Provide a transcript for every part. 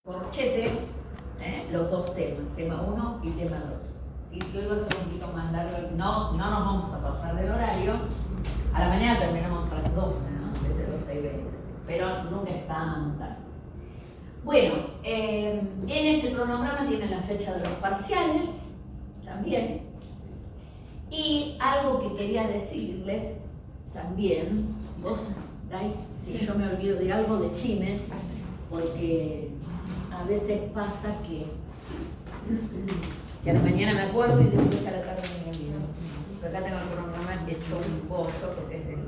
corchete los dos temas, tema 1 y tema 2. Si yo iba a ser un poquito más largo, no nos vamos a pasar del horario. A la mañana terminamos a las 12, ¿no? Desde 12:20, pero nunca es tan tarde. Bueno, en ese cronograma tienen la fecha de los parciales también. Y algo que quería decirles también, vos, Dai, si yo me olvido de algo, decime, porque a veces pasa que a la mañana me acuerdo y después a la tarde me olvido. Pero acá tengo el cronograma hecho un pollo porque es del...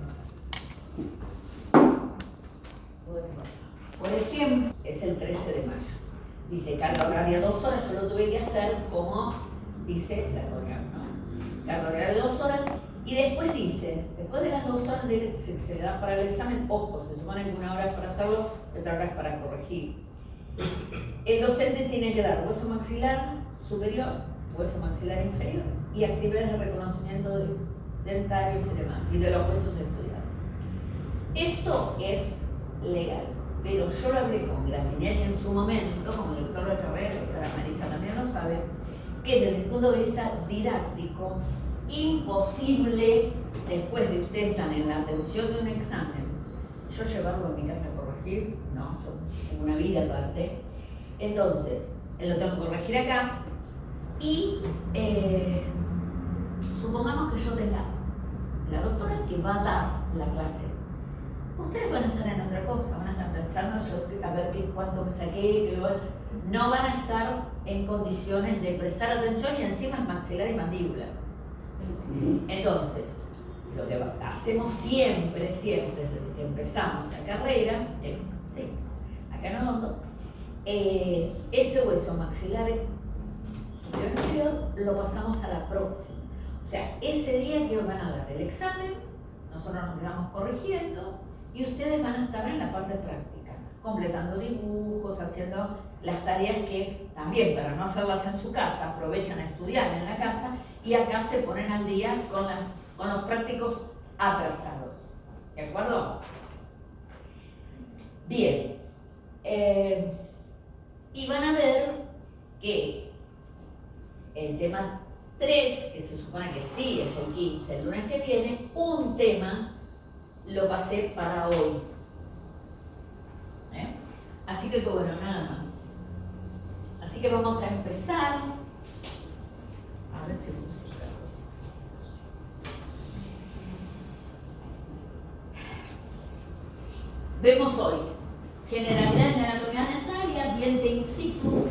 Por ejemplo, es el 13 de mayo. Dice carga horaria 2 horas, yo lo tuve que hacer como dice la reunión, ¿no? Carga horaria 2 horas. Y después dice, después de las 2 horas se da para el examen, ojo, se supone que 1 hora es para hacerlo, y otra hora es para corregir. El docente tiene que dar hueso maxilar superior, hueso maxilar inferior y actividades de reconocimiento de dentarios y demás, y de los huesos estudiados. Esto es legal, pero yo lo hablé con Graminetti en su momento, como director de carrera, la doctora Marisa también lo sabe, que desde el punto de vista didáctico, imposible, después de ustedes están en la atención de un examen, yo llevarlo a mi casa a corregir, no, yo tengo una vida aparte, entonces, lo tengo que corregir acá, y supongamos que yo tenga la doctora que va a dar la clase. Ustedes van a estar en otra cosa, van a estar pensando yo a ver cuánto me saqué, no van a estar en condiciones de prestar atención y encima es maxilar y mandíbula. Entonces, lo que hacemos siempre, desde que empezamos la carrera, sí, acá en Odondo, ese hueso maxilar superior lo pasamos a la próxima. O sea, ese día que van a dar el examen, nosotros nos quedamos corrigiendo y ustedes van a estar en la parte práctica, completando dibujos, haciendo las tareas que también, para no hacerlas en su casa, aprovechan a estudiar en la casa y acá se ponen al día con los prácticos atrasados. ¿De acuerdo? Bien. Y van a ver que el tema 3, que se supone que sí es el 15, el lunes que viene, un tema lo pasé para hoy. Así que bueno, nada más. Así que vamos a empezar. A ver si puse otra cosa. Vemos hoy generalidades de anatomía dentaria, diente in situ,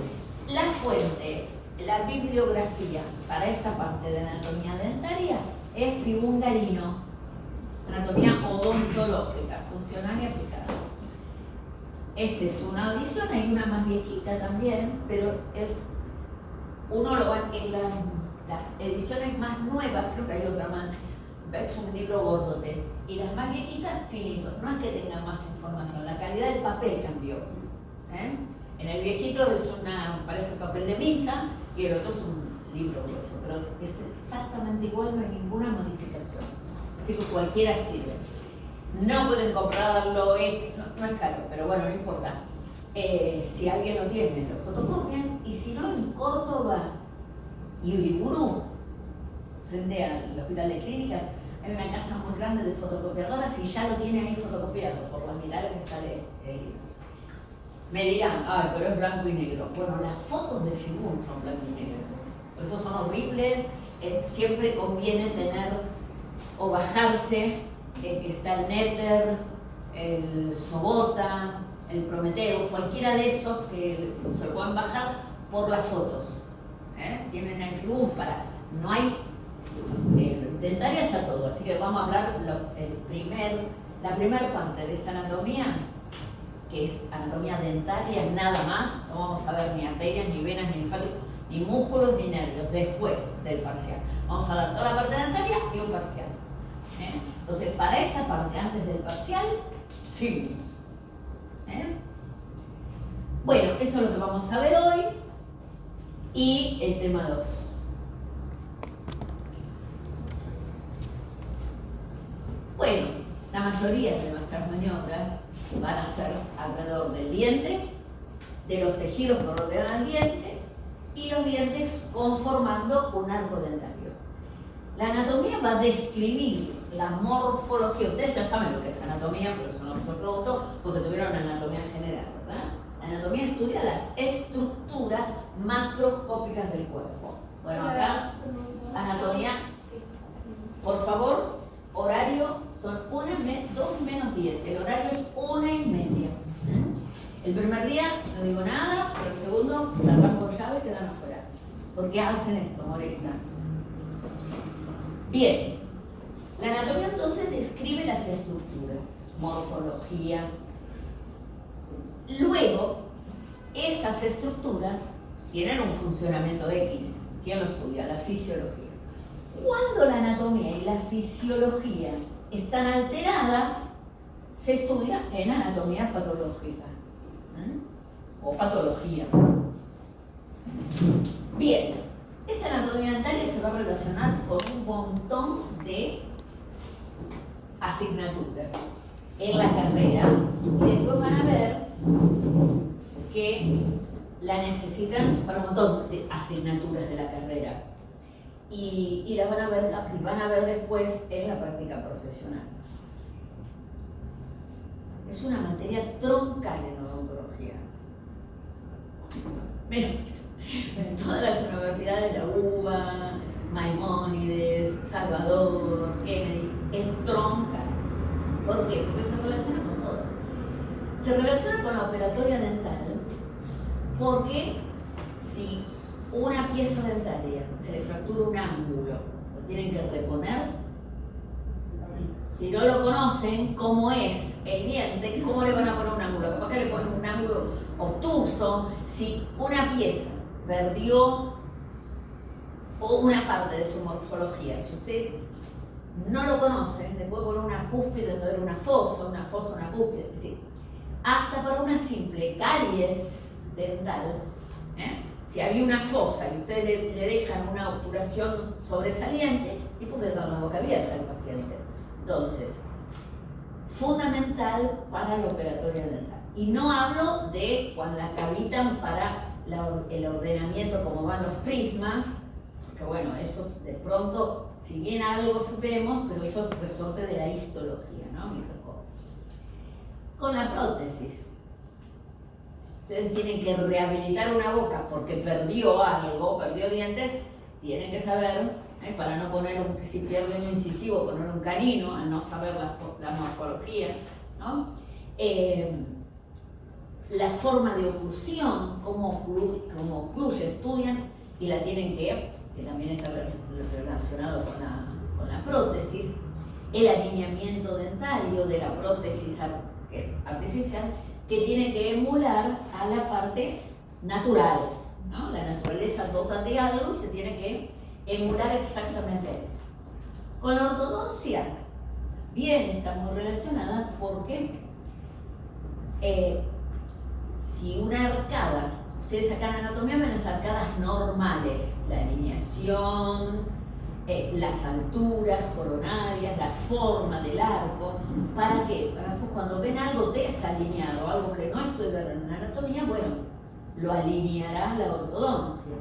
la fuente, la bibliografía para esta parte de anatomía dentaria es Figungarino, anatomía odontológica, funcional y aplicada. Esta es una edición, hay una más viejita también, pero uno lo va en las ediciones más nuevas, creo que hay otra más, es un libro gordote, y las más viejitas, finito, no es que tengan más información, la calidad del papel cambió. En el viejito parece papel de misa, y el otro es un libro grueso, pero es exactamente igual, no hay ninguna modificación. Así que cualquiera sirve. No pueden comprarlo, no es caro, pero bueno, no importa. Si alguien lo tiene, lo fotocopian, y si no, en Córdoba y Uriburu, frente al hospital de clínicas, hay una casa muy grande de fotocopiadoras y ya lo tiene ahí fotocopiado, por la mitad que sale el libro. Me dirán, pero es blanco y negro. Bueno, las fotos de Figun son blanco y negro, por eso son horribles. Siempre conviene tener o bajarse, que está el Netter, el Sobota, el Prometeo, cualquiera de esos que se lo pueden bajar por las fotos. Tienen el Figun para, no hay, dentaria está todo, así que vamos a hablar la primera parte de esta anatomía, que es anatomía dentaria, nada más. No vamos a ver ni arterias, ni venas, ni linfáticos, ni músculos, ni nervios, después del parcial. Vamos a dar toda la parte dentaria y un parcial. Entonces, para esta parte, antes del parcial, sí. Bueno, esto es lo que vamos a ver hoy. Y el tema 2. Bueno, la mayoría de nuestras maniobras van a ser alrededor del diente de los tejidos que rodean al diente y los dientes conformando un arco dentario. La anatomía va a describir la morfología. Ustedes ya saben lo que es anatomía, pero eso no se preguntó porque tuvieron anatomía general, ¿verdad? La anatomía estudia las estructuras macroscópicas del cuerpo. Bueno, acá, anatomía, por favor, horario, son 2 menos 10, el horario es 1:30. El primer día no digo nada, pero el segundo salgan por llave y quedan afuera. ¿Por qué hacen esto? Molestan. Bien, la anatomía entonces describe las estructuras, morfología. Luego, esas estructuras tienen un funcionamiento X. ¿Quién lo estudia? La fisiología. Cuando la anatomía y la fisiología están alteradas, se estudia en anatomía patológica. O patología. Bien, esta anatomía dentaria se va a relacionar con un montón de asignaturas en la carrera y después van a ver que la necesitan para un montón de asignaturas de la carrera y la van a ver después en la práctica profesional. Es una materia troncal en odontología. Menos que en todas las universidades, la UBA, Maimónides, Salvador, Kennedy, es troncal. ¿Por qué? Porque se relaciona con todo. Se relaciona con la operatoria dental porque si una pieza dentaria se le fractura un ángulo, lo tienen que reponer. Si no lo conocen, cómo es el diente, ¿cómo le van a poner un ángulo? Capaz que le ponen un ángulo obtuso. Si una pieza perdió una parte de su morfología, si ustedes no lo conocen, le pueden poner una cúspide donde era una fosa, una cúspide. Es decir, hasta para una simple caries dental, si había una fosa y ustedes le dejan una obturación sobresaliente, tipo que con la boca abierta al paciente. Entonces, fundamental para la operatoria dental. Y no hablo de cuando la cavitan para el ordenamiento, como van los prismas, que bueno, eso de pronto, si bien algo sabemos, pero eso es resorte de la histología, ¿no? Con la prótesis, ustedes tienen que rehabilitar una boca porque perdió algo, perdió dientes, tienen que saber, para no poner, si pierde un incisivo, poner un canino, al no saber la morfología, ¿no? La forma de oclusión, cómo ocluye, estudian y la tienen que también está relacionado con la prótesis, el alineamiento dentario de la prótesis artificial, que tiene que emular a la parte natural, ¿no? La naturaleza dota de algo y se tiene que emular exactamente eso. Con la ortodoncia, bien, está muy relacionada porque si una arcada, ustedes acá en anatomía ven las arcadas normales, la alineación, las alturas coronarias, la forma del arco. ¿Para qué? Para que cuando ven algo desalineado, algo que no estudiaron en anatomía, bueno, lo alineará la ortodoncia.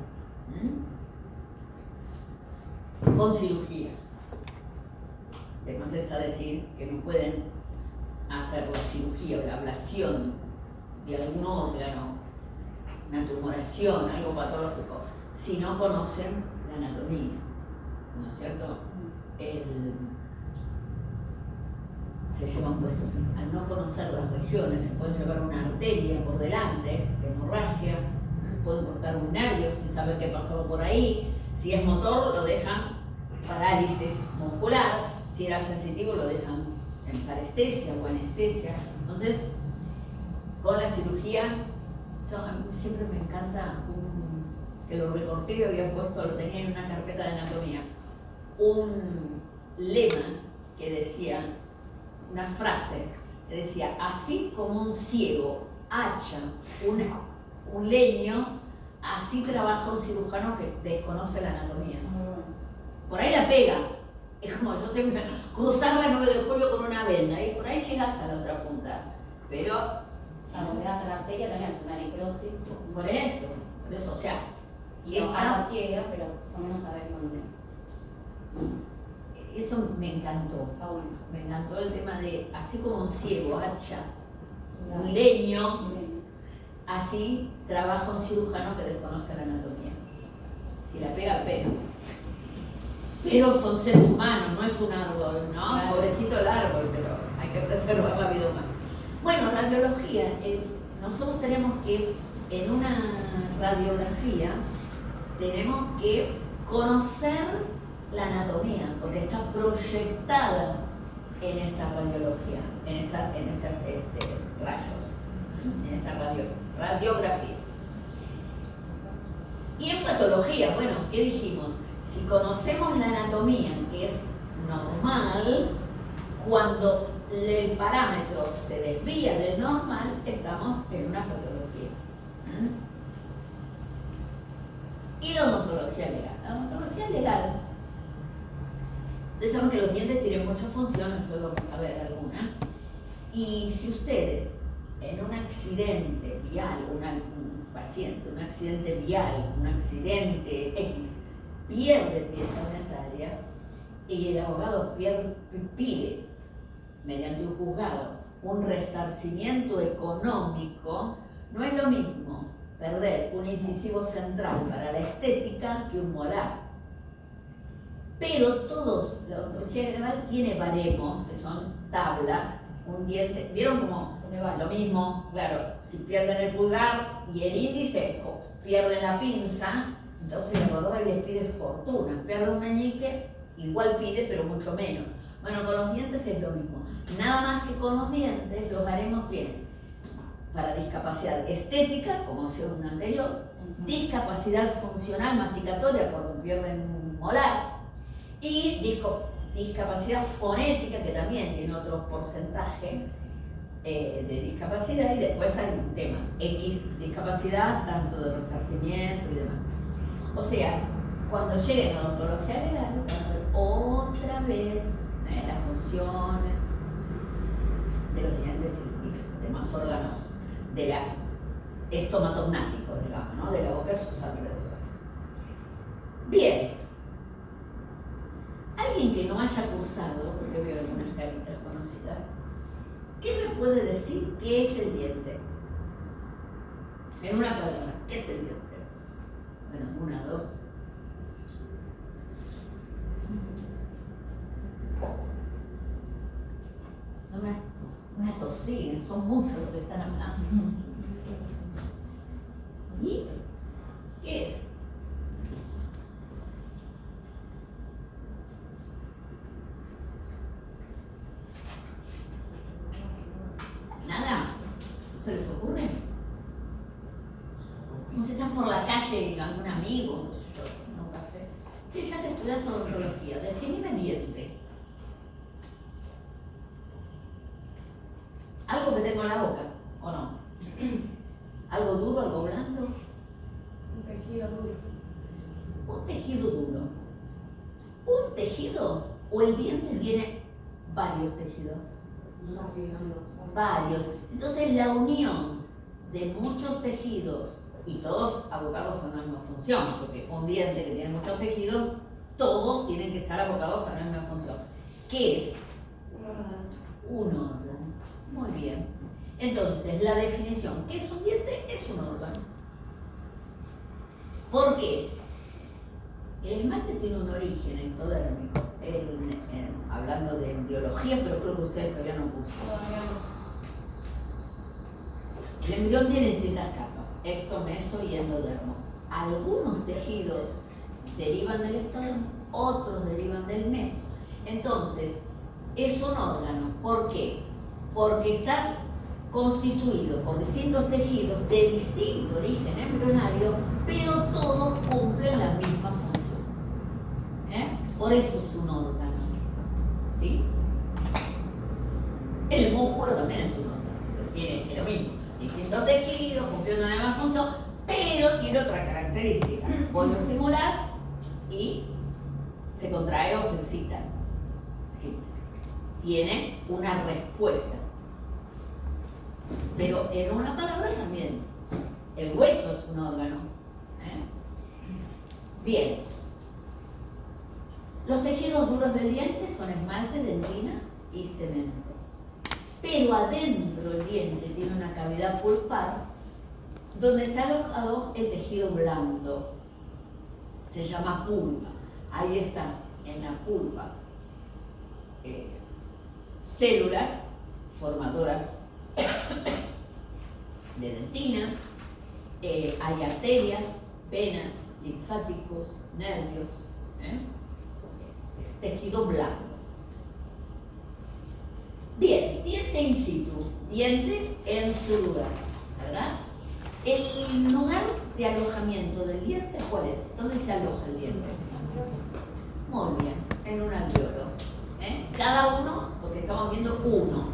Con cirugía. Además está decir que no pueden hacer la cirugía o la ablación de algún órgano, una tumoración, algo patológico, si no conocen la anatomía, ¿no es cierto? Se llevan puestos, al no conocer las regiones, se pueden llevar una arteria por delante, hemorragia, pueden cortar un nervio sin saber qué pasaba por ahí. Si es motor, lo dejan parálisis muscular. Si era sensitivo, lo dejan en parestesia o anestesia. Entonces, con la cirugía, a mí siempre me encanta que lo recorté y había puesto, lo tenía en una carpeta de anatomía, un lema que decía, una frase que decía: así como un ciego hacha un leño, así trabaja un cirujano que desconoce la anatomía. Por ahí la pega. Es como yo tengo que cruzar la 9 de julio con una venda y por ahí llegas a la otra punta. Pero Cuando le das a la arteria también es una necrosis. Por eso, o sea, Y no pasa ciega, pero más o menos sabes dónde. Eso me encantó. Está bueno. Me encantó el tema de, así como un ciego hacha un leño, así trabaja un cirujano que desconoce la anatomía. Si la pega, pega. Pero son seres humanos, no es un árbol, ¿no? Claro. Pobrecito el árbol, pero hay que preservar la vida humana. Bueno, radiología, nosotros tenemos que, en una radiografía, tenemos que conocer la anatomía, porque está proyectada en esa radiología, en esos rayos, en esa radiografía. Y en patología, bueno, ¿qué dijimos? Si conocemos la anatomía, que es normal, cuando el parámetro se desvía del normal, estamos en una patología. Y la odontología legal. La odontología legal, ustedes saben que los dientes tienen muchas funciones, hoy vamos a ver algunas. Y si ustedes en un accidente vial, un paciente, un accidente vial, un accidente X, pierde piezas dentarias y el abogado pide, mediante un juzgado, un resarcimiento económico, no es lo mismo perder un incisivo central para la estética que un molar. Pero todos, la odontología general tiene baremos, que son tablas, un diente, ¿vieron cómo? Lo mismo, claro, si pierden el pulgar y el índice, o pierden la pinza, entonces el abogado les pide fortuna. Pierde un meñique, igual pide, pero mucho menos. Bueno, con los dientes es lo mismo. Nada más que con los dientes, los baremos tienen para discapacidad estética, como según anterior, discapacidad funcional masticatoria cuando pierden un molar, y discapacidad fonética, que también tiene otro porcentaje de discapacidad, y después hay un tema, X discapacidad, tanto de resarcimiento y demás. O sea, cuando lleguen a la odontología legal, van a ver otra vez las funciones de los dientes y demás órganos de la estomatognático, digamos, ¿no? De la boca y sus alrededores. Bien. Alguien que no haya cursado, porque veo algunas caritas conocidas, ¿qué me puede decir qué es el diente? En una palabra, ¿qué es el diente? Bueno, una, dos. No me atosiguen, son muchos los que están hablando. ¿Y qué es? Nada, ¿no se les ocurre? No sé, están por la calle y algún amigo, no café. Sí, ya que estudias odontología, definime diente. Algo que tengo en la boca, ¿o no? ¿Algo duro, algo blando? Un tejido duro. Un tejido duro. ¿Un tejido o el diente tiene varios tejidos? Varios. Entonces la unión de muchos tejidos, y todos abocados a una misma función, porque un diente que tiene muchos tejidos, todos tienen que estar abocados a la misma función. ¿Qué es? Un órgano. Muy bien. Entonces, la definición, ¿qué es un diente? Es un órgano. ¿Por qué? El esmalte tiene un origen ectodérmico, hablando de biología, pero creo que ustedes todavía no cursan. El embrión tiene distintas capas, ecto, meso y endodermo. Algunos tejidos derivan del ectodermo, otros derivan del meso. Entonces, es un órgano. ¿Por qué? Porque está constituido por distintos tejidos de distinto origen embrionario, pero todos cumplen la misma función. Por eso es un órgano. ¿Sí? El músculo también es un órgano, tiene lo mismo, distintos tejidos cumpliendo la misma función, pero tiene otra característica. Vos lo estimulás y se contrae o se excita. ¿Sí? Tiene una respuesta. Pero en una palabra también, el hueso es un órgano. Bien. Los tejidos duros del diente son esmalte, dentina y cemento. Pero adentro del diente tiene una cavidad pulpar donde está alojado el tejido blando. Se llama pulpa. Ahí está, en la pulpa. Células formadoras de dentina, hay arterias, venas, linfáticos, nervios, es tejido blando. Bien, diente in situ, diente en su lugar, ¿verdad? El lugar de alojamiento del diente, ¿cuál es? ¿Dónde se aloja el diente? Muy bien, en un alveolo. Cada uno, porque estamos viendo uno,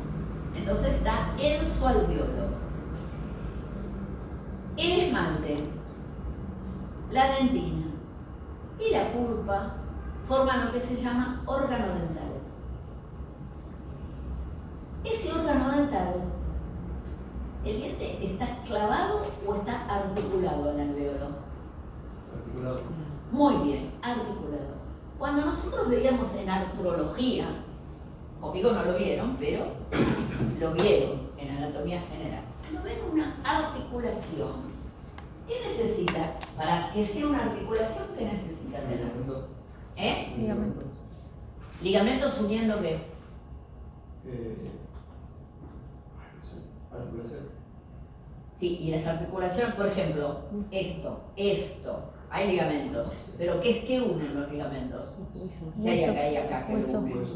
entonces está en su alveolo. El esmalte, la dentina y la pulpa forman lo que se llama órgano dental. Ese órgano dental, ¿el diente está clavado o está articulado al alveolo? Articulado. Muy bien, articulado. Cuando nosotros veíamos en artrología, conmigo no lo vieron, pero lo vieron en anatomía general. Cuando ven una articulación, ¿qué necesita? Para que sea una articulación, ¿qué necesita tener? Ligamentos. Ligamentos uniendo qué? Articulación. Sí, y las articulaciones, por ejemplo, esto, hay ligamentos, pero ¿qué unen los ligamentos? ¿Qué hay acá y acá? ¿Qué Hueso. unen?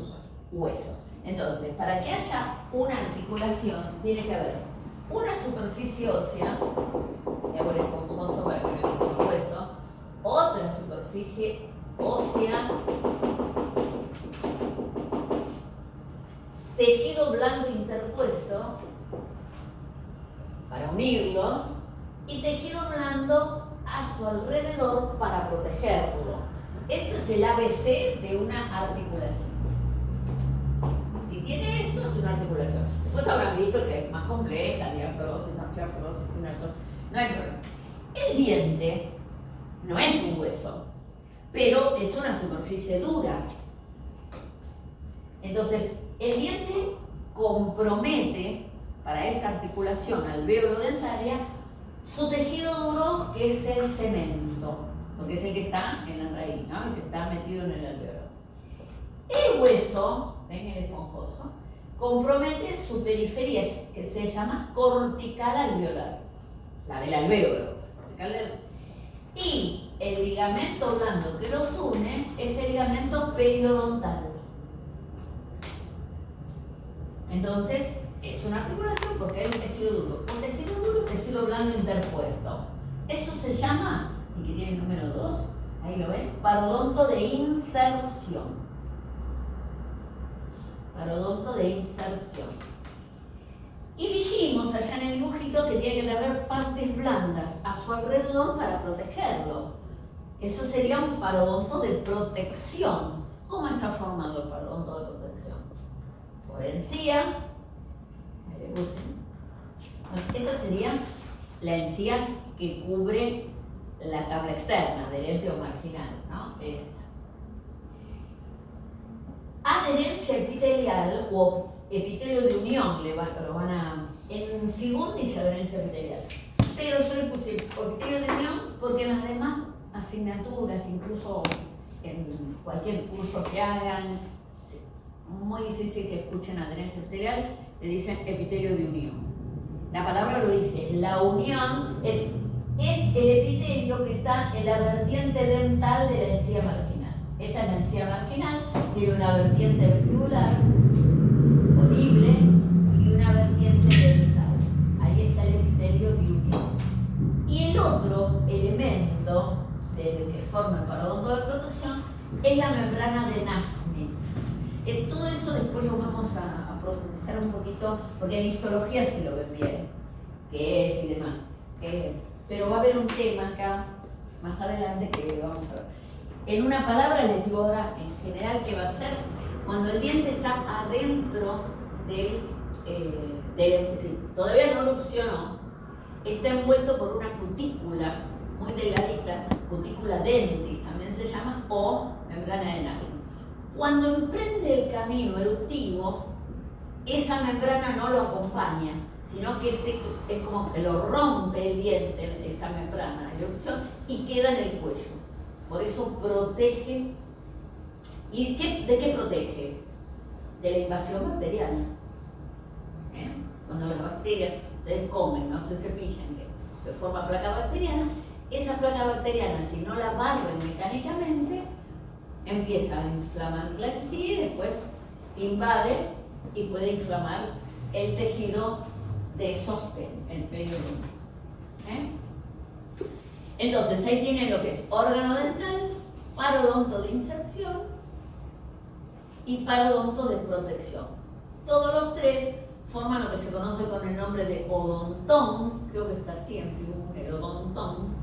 Huesos. Entonces, para que haya una articulación, tiene que haber una superficie ósea, que hago el esponjoso para que veamos un hueso, otra superficie ósea, tejido blando interpuesto para unirlos y tejido blando a su alrededor para protegerlo. Esto es el ABC de una articulación. Si tiene esto, es una articulación. Después habrán visto que es más compleja, diartrosis, anfiartrosis, sinartrosis. No hay problema. El diente no es un hueso, pero es una superficie dura. Entonces, el diente compromete para esa articulación alveolo-dentaria su tejido duro, que es el cemento, porque es el que está en la raíz, ¿no? El que está metido en el alveolo. El hueso, ven el esponjoso, compromete su periferia, que se llama cortical alveolar, la del alveolo. Y el ligamento blando que los une es el ligamento periodontal. Entonces, es una articulación porque hay un tejido duro. Un tejido duro, tejido blando interpuesto. Eso se llama, y que tiene el número 2, ahí lo ven, parodonto de inserción. Parodonto de inserción. Y dijimos allá en el dibujito que tiene que haber partes blandas a su alrededor para protegerlo. Eso sería un parodonto de protección. ¿Cómo está formado el parodonto de protección? Por encía, ahí le puse. Esta sería la encía que cubre la tabla externa, delente o marginal, ¿no? Esta. Adherencia epitelial o epitelio de unión, lo van a... En Figún dice adherencia epitelial, pero yo le puse epitelio de unión porque en las demás asignaturas, incluso en cualquier curso que hagan, muy difícil que escuchen adherencia epitelial, le dicen epitelio de unión. La palabra lo dice, la unión es el epitelio que está en la vertiente dental de la encía marginal. Esta es la encía marginal, tiene una vertiente vestibular, libre, y una vertiente dental. Ahí está el epitelio de unión. Y el otro elemento que forma el parodonto de protección es la membrana de Nasmyth. Todo eso después lo vamos a profundizar un poquito, porque en histología sí lo ven bien, qué es y demás. Pero va a haber un tema acá, más adelante, que vamos a ver. En una palabra les digo ahora, en general, qué va a ser cuando el diente está adentro del si todavía no erupcionó, está envuelto por una cutícula muy delgadita, cutícula dentis también se llama, o membrana de Nash. Cuando emprende el camino eruptivo, esa membrana no lo acompaña, sino que es como que lo rompe el diente, esa membrana de erupción, y queda en el cuello. Por eso protege. ¿Y de qué protege? De la invasión bacteriana. Cuando las bacterias ustedes comen, no se cepillan, que se forma placa bacteriana, esa placa bacteriana, si no la barren mecánicamente, empieza a inflamarla en sí y después invade y puede inflamar el tejido de sostén, el periodonto. Entonces, ahí tienen lo que es órgano dental, parodonto de inserción y parodonto de protección. Todos los tres forman lo que se conoce con el nombre de odontón, creo que está así en figura, el odontón,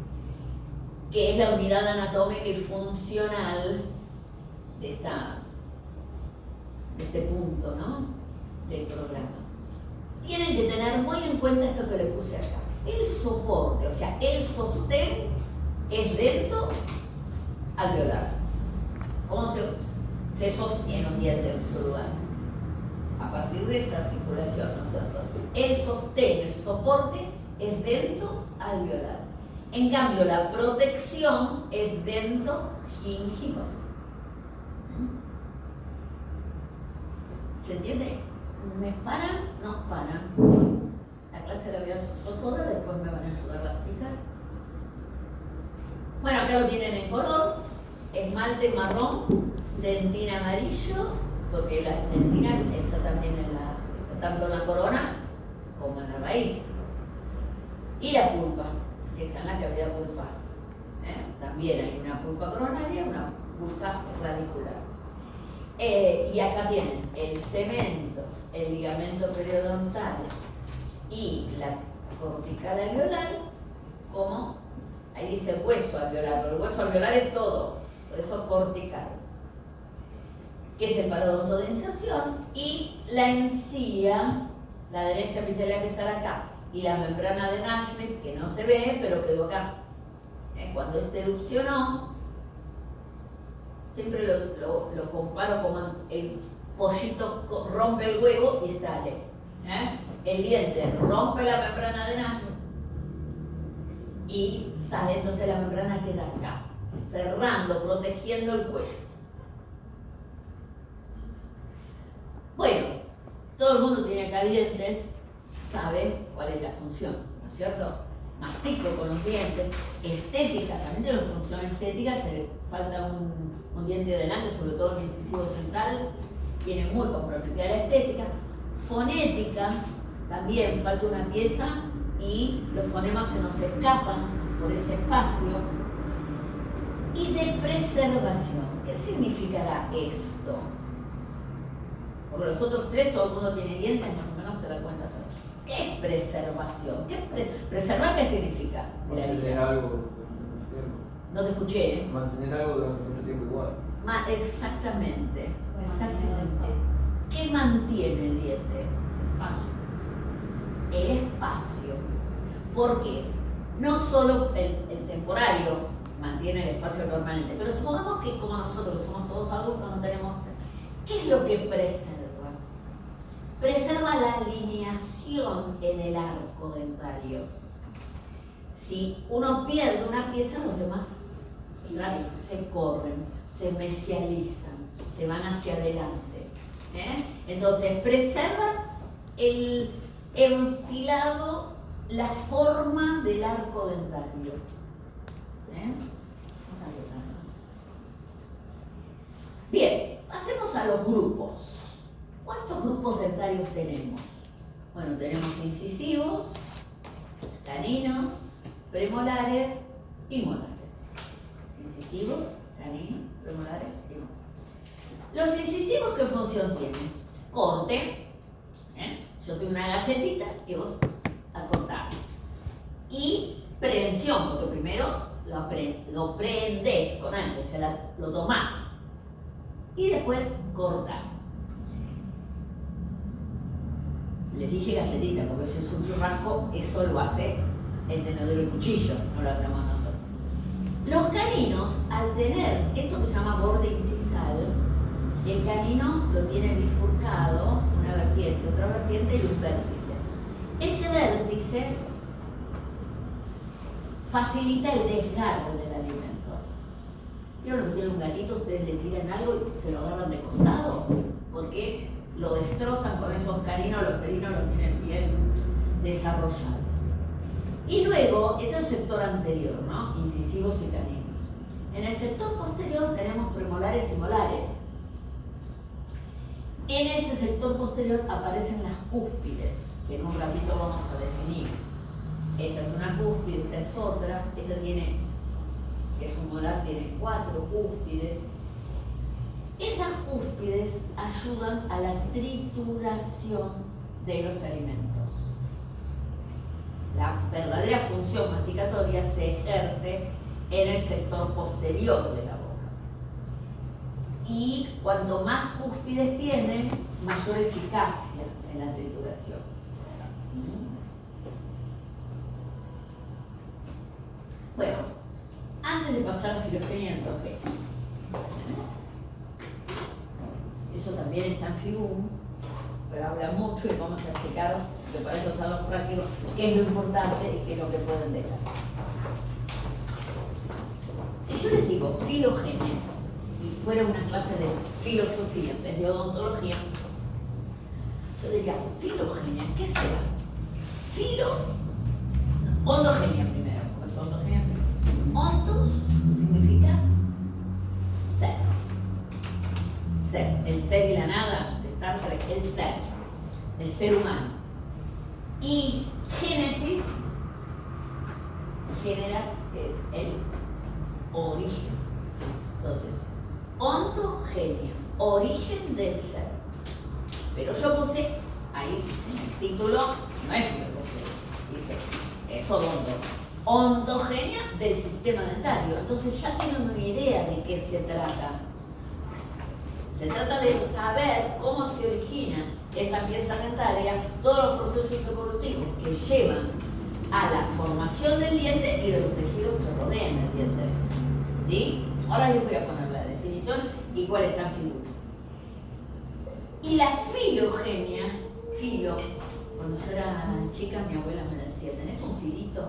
que es la unidad anatómica y funcional de este punto, ¿no?, del programa. Tienen que tener muy en cuenta esto que le puse acá. El soporte, o sea, el sostén es dento alveolar. ¿Cómo se sostiene un diente en su lugar? A partir de esa articulación. Entonces, el sostén, el soporte es dento alveolar. En cambio, la protección es dento gingival. ¿Se entiende? ¿Me paran? Nos paran. La clase la voy a hacer toda, después me van a ayudar las chicas. Bueno, acá lo tienen en color, esmalte marrón, dentina amarillo, porque la dentina está también está tanto en la corona como en la raíz. Y la pulpa, que está en la cavidad pulpar. También hay una pulpa coronaria y una pulpa radicular. Y acá tienen el cemento, el ligamento periodontal y la cortical alveolar, como ahí dice hueso alveolar, pero el hueso alveolar es todo, por eso cortical, que es el parodonto de inserción, y la encía, la adherencia epitelial que está acá, y la membrana de Nash, que no se ve, pero quedó acá. Cuando este erupcionó, siempre lo comparo como el pollito rompe el huevo y sale. El diente rompe la membrana de Nash y sale, entonces la membrana queda acá, cerrando, protegiendo el cuello. Bueno, todo el mundo tiene acá dientes, sabe cuál es la función, ¿no es cierto? Mastico con los dientes, estética, también tiene una función estética, se le falta un diente delante, sobre todo el incisivo central, tiene muy comprometida la estética. Fonética, también falta una pieza y los fonemas se nos escapan por ese espacio. Y de preservación, ¿qué significará esto? Porque los otros tres, todo el mundo tiene dientes, más o menos se da cuenta solo. ¿Qué es preservación? ¿Preservar qué significa de la Mantener vida? algo durante mucho tiempo. No te escuché, ¿eh? Mantener algo durante mucho tiempo igual. Exactamente. ¿Qué mantiene el diente? El espacio. ¿Por qué? No solo el temporario mantiene el espacio permanente, pero supongamos que como nosotros somos todos adultos, no tenemos... ¿Qué es lo que preserva? Preserva la alineación en el arco dentario. Si uno pierde una pieza, los demás se corren, se mesializan, se van hacia adelante. Entonces, preserva el enfilado, la forma del arco dentario. Bien, pasemos a los grupos. ¿Cuántos grupos dentarios tenemos? Bueno, tenemos incisivos, caninos, premolares y molares. Incisivos, caninos, premolares y molares. Los incisivos, ¿qué función tienen? Corte. Yo soy una galletita y vos acortás. Y prevención, porque primero lo prendés con ancho, o sea, lo tomás. Y después cortás. Les dije galletita, porque si es un churrasco, eso lo hace el tenedor y el cuchillo, no lo hacemos nosotros. Los caninos, al tener esto que se llama borde incisal, el canino lo tiene bifurcado, una vertiente, otra vertiente y un vértice. Ese vértice facilita el desgarre del alimento. ¿Vieron que tiene un gatito? Ustedes le tiran algo y se lo agarran de costado, porque lo destrozan con esos caninos, los felinos los tienen bien desarrollados. Y luego, este es el sector anterior, ¿no? Incisivos y caninos. En el sector posterior tenemos premolares y molares. En ese sector posterior aparecen las cúspides, que en un ratito vamos a definir. Esta es una cúspide, esta es otra, esta tiene, que es un molar, tiene 4 cúspides. Esas cúspides ayudan a la trituración de los alimentos. La verdadera función masticatoria se ejerce en el sector posterior de la boca. Y cuanto más cúspides tienen, mayor eficacia en la trituración. Bueno, antes de pasar a filogenia y endogenia, eso también está en FIBUM, pero habla mucho y vamos a explicar, que para eso están los prácticos, qué es lo importante y qué es lo que pueden dejar. Si yo les digo filogenia y fuera una clase de filosofía en vez de odontología, yo diría filogenia, ¿qué será? Ondogenia primero, porque es ondogenia. Ontos significa ser. Ser, el ser y la nada, de Sartre, el ser humano. Y génesis, genera, es el origen. Entonces, ontogenia, origen del ser. Pero yo puse, ahí en el título, no es filosofía, dice, es odonto. Ontogenia del sistema dentario. Entonces ya tienen una idea de qué se trata. Se trata de saber cómo se origina esa pieza dentaria, todos los procesos evolutivos que llevan a la formación del diente y de los tejidos que rodean el diente. ¿Sí? Ahora les voy a poner la definición y cuál está en figura. Y la filogenia, cuando yo era chica mi abuela me decía, ¿tenés un filito?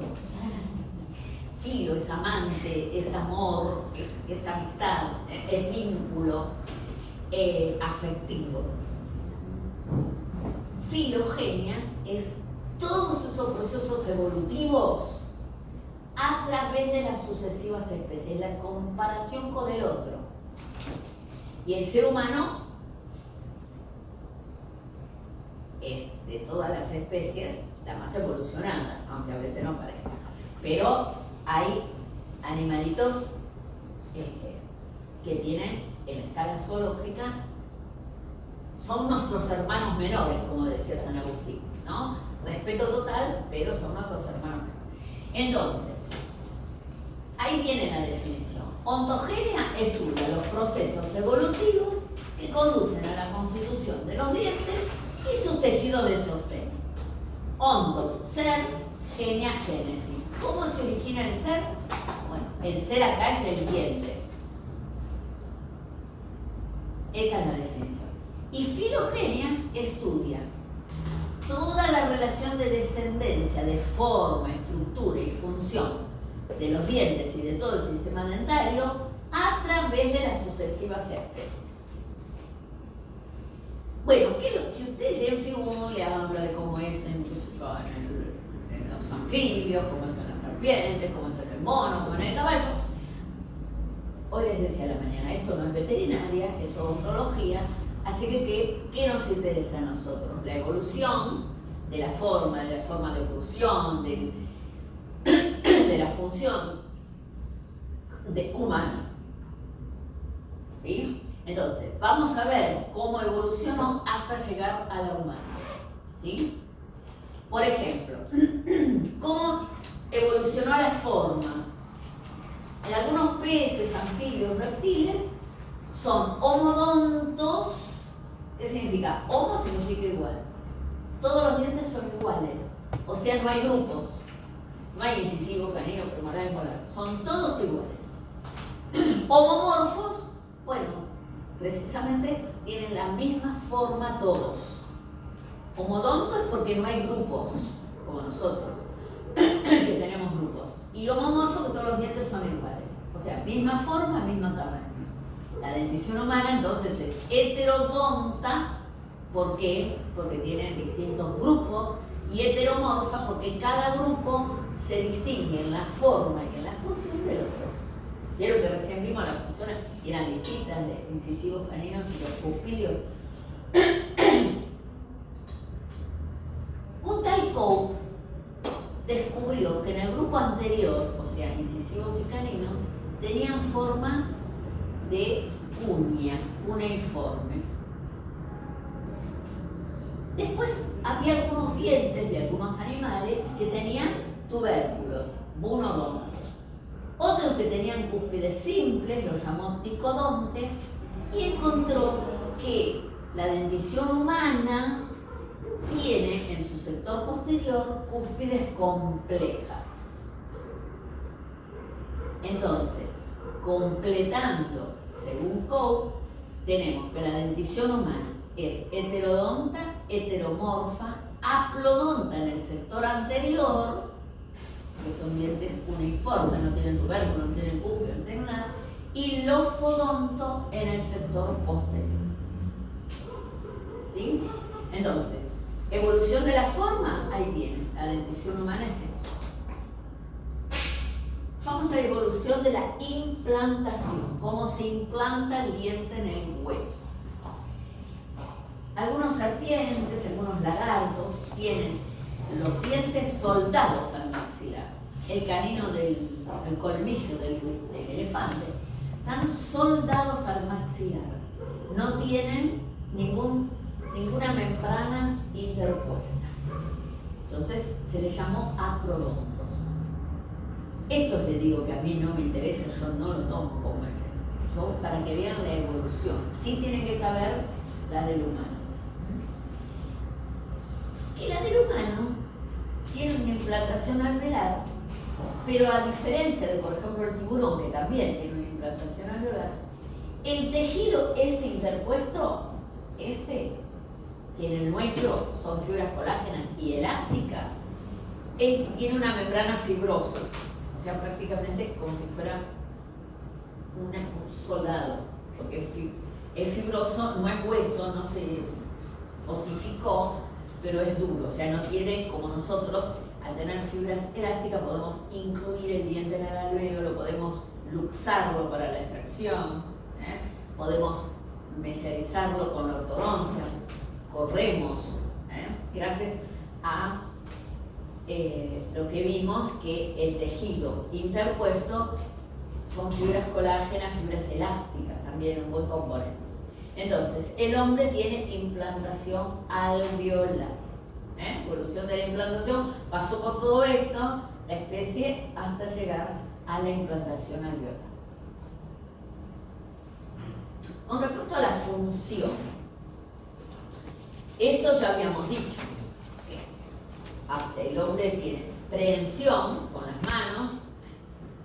Filo es amante, es amor, es amistad, es vínculo afectivo. Filogenia es todos esos procesos evolutivos a través de las sucesivas especies, la comparación con el otro. Y el ser humano es de todas las especies la más evolucionada, aunque a veces no parezca. Pero hay animalitos que tienen, en escala zoológica, son nuestros hermanos menores, como decía San Agustín, ¿no? Respeto total, pero son nuestros hermanos menores. Entonces, ahí tienen la definición. Ontogenia estudia los procesos evolutivos que conducen a la constitución de los dientes y sus tejidos de sostén. Ontos, ser, genia, génesis. ¿Cómo se origina el ser? Bueno, el ser acá es el diente. Esta es la definición. Y filogenia estudia toda la relación de descendencia, de forma, estructura y función de los dientes y de todo el sistema dentario a través de las sucesivas especies. Bueno, si ustedes leen FIBUM, le habla de cómo es en los anfibios, cómo es en las serpientes, cómo es en el mono, cómo en el caballo. Hoy les decía a la mañana, esto no es veterinaria, es odontología, así que ¿qué nos interesa a nosotros? La evolución de la forma de oclusión, de la función humana. ¿Sí? Entonces, vamos a ver cómo evolucionó hasta llegar a la humana. ¿Sí? Por ejemplo, ¿cómo evolucionó la forma? En algunos peces, anfibios, reptiles, son homodontos. ¿Qué significa? Homo significa igual. Todos los sea, no hay grupos, no hay incisivo, canino, premolar, molar, son todos iguales. Homomorfos, bueno, precisamente tienen la misma forma todos. Homodonto es porque no hay grupos, como nosotros, que tenemos grupos. Y homomorfo que todos los dientes son iguales. O sea, misma forma, mismo tamaño. La dentición humana entonces es heterodonta, ¿por qué? Porque tienen distintos grupos, y heteromorfa porque cada grupo se distingue en la forma y en la función del otro. Vieron que recién vimos las funciones y eran distintas de incisivos caninos y los cuspidios. Un tal Cope descubrió que en el grupo anterior, o sea, incisivos y caninos, tenían forma de cuña, cuneiformes. Después había algunos dientes de algunos animales que tenían tubérculos, bunodontes. Otros que tenían cúspides simples, los llamó ticodontes, y encontró que la dentición humana tiene en su sector posterior cúspides complejas. Entonces, completando, según Cope, tenemos que la dentición humana es heterodonta, heteromorfa, aplodonta en el sector anterior, que son dientes cuneiformes, no tienen tubérculo, no tienen cúspide, no tienen nada, y lofodonto en el sector posterior. ¿Sí? Entonces, evolución de la forma, ahí tienen, la dentición humana es eso. Vamos a la evolución de la implantación, cómo se implanta el diente en el hueso. Algunos serpientes, algunos lagartos tienen los dientes soldados al maxilar. El canino el colmillo del elefante, están soldados al maxilar. No tienen ninguna membrana interpuesta. Entonces se les llamó acrodontos. Esto le digo que a mí no me interesa, yo no lo tomo como ese. Yo, para que vean la evolución, sí tienen que saber la del humano. Y la del humano tiene una implantación alveolar, pero a diferencia de, por ejemplo, el tiburón, que también tiene una implantación alveolar, el tejido interpuesto, que en el nuestro son fibras colágenas y elásticas, él tiene una membrana fibrosa, o sea, prácticamente como si fuera un soldado, porque es fibroso, no es hueso, no se osificó, pero es duro, o sea, no tiene como nosotros, al tener fibras elásticas, podemos incluir el diente en el alvéolo, podemos luxarlo para la extracción, podemos mesializarlo con la ortodoncia, corremos, gracias a lo que vimos que el tejido interpuesto son fibras colágenas, fibras elásticas, también un buen componente. Entonces, el hombre tiene implantación alveolar. Evolución de la implantación, pasó por todo esto, la especie, hasta llegar a la implantación alveolar. Con respecto a la función, esto ya habíamos dicho, que hasta el hombre tiene prehensión con las manos,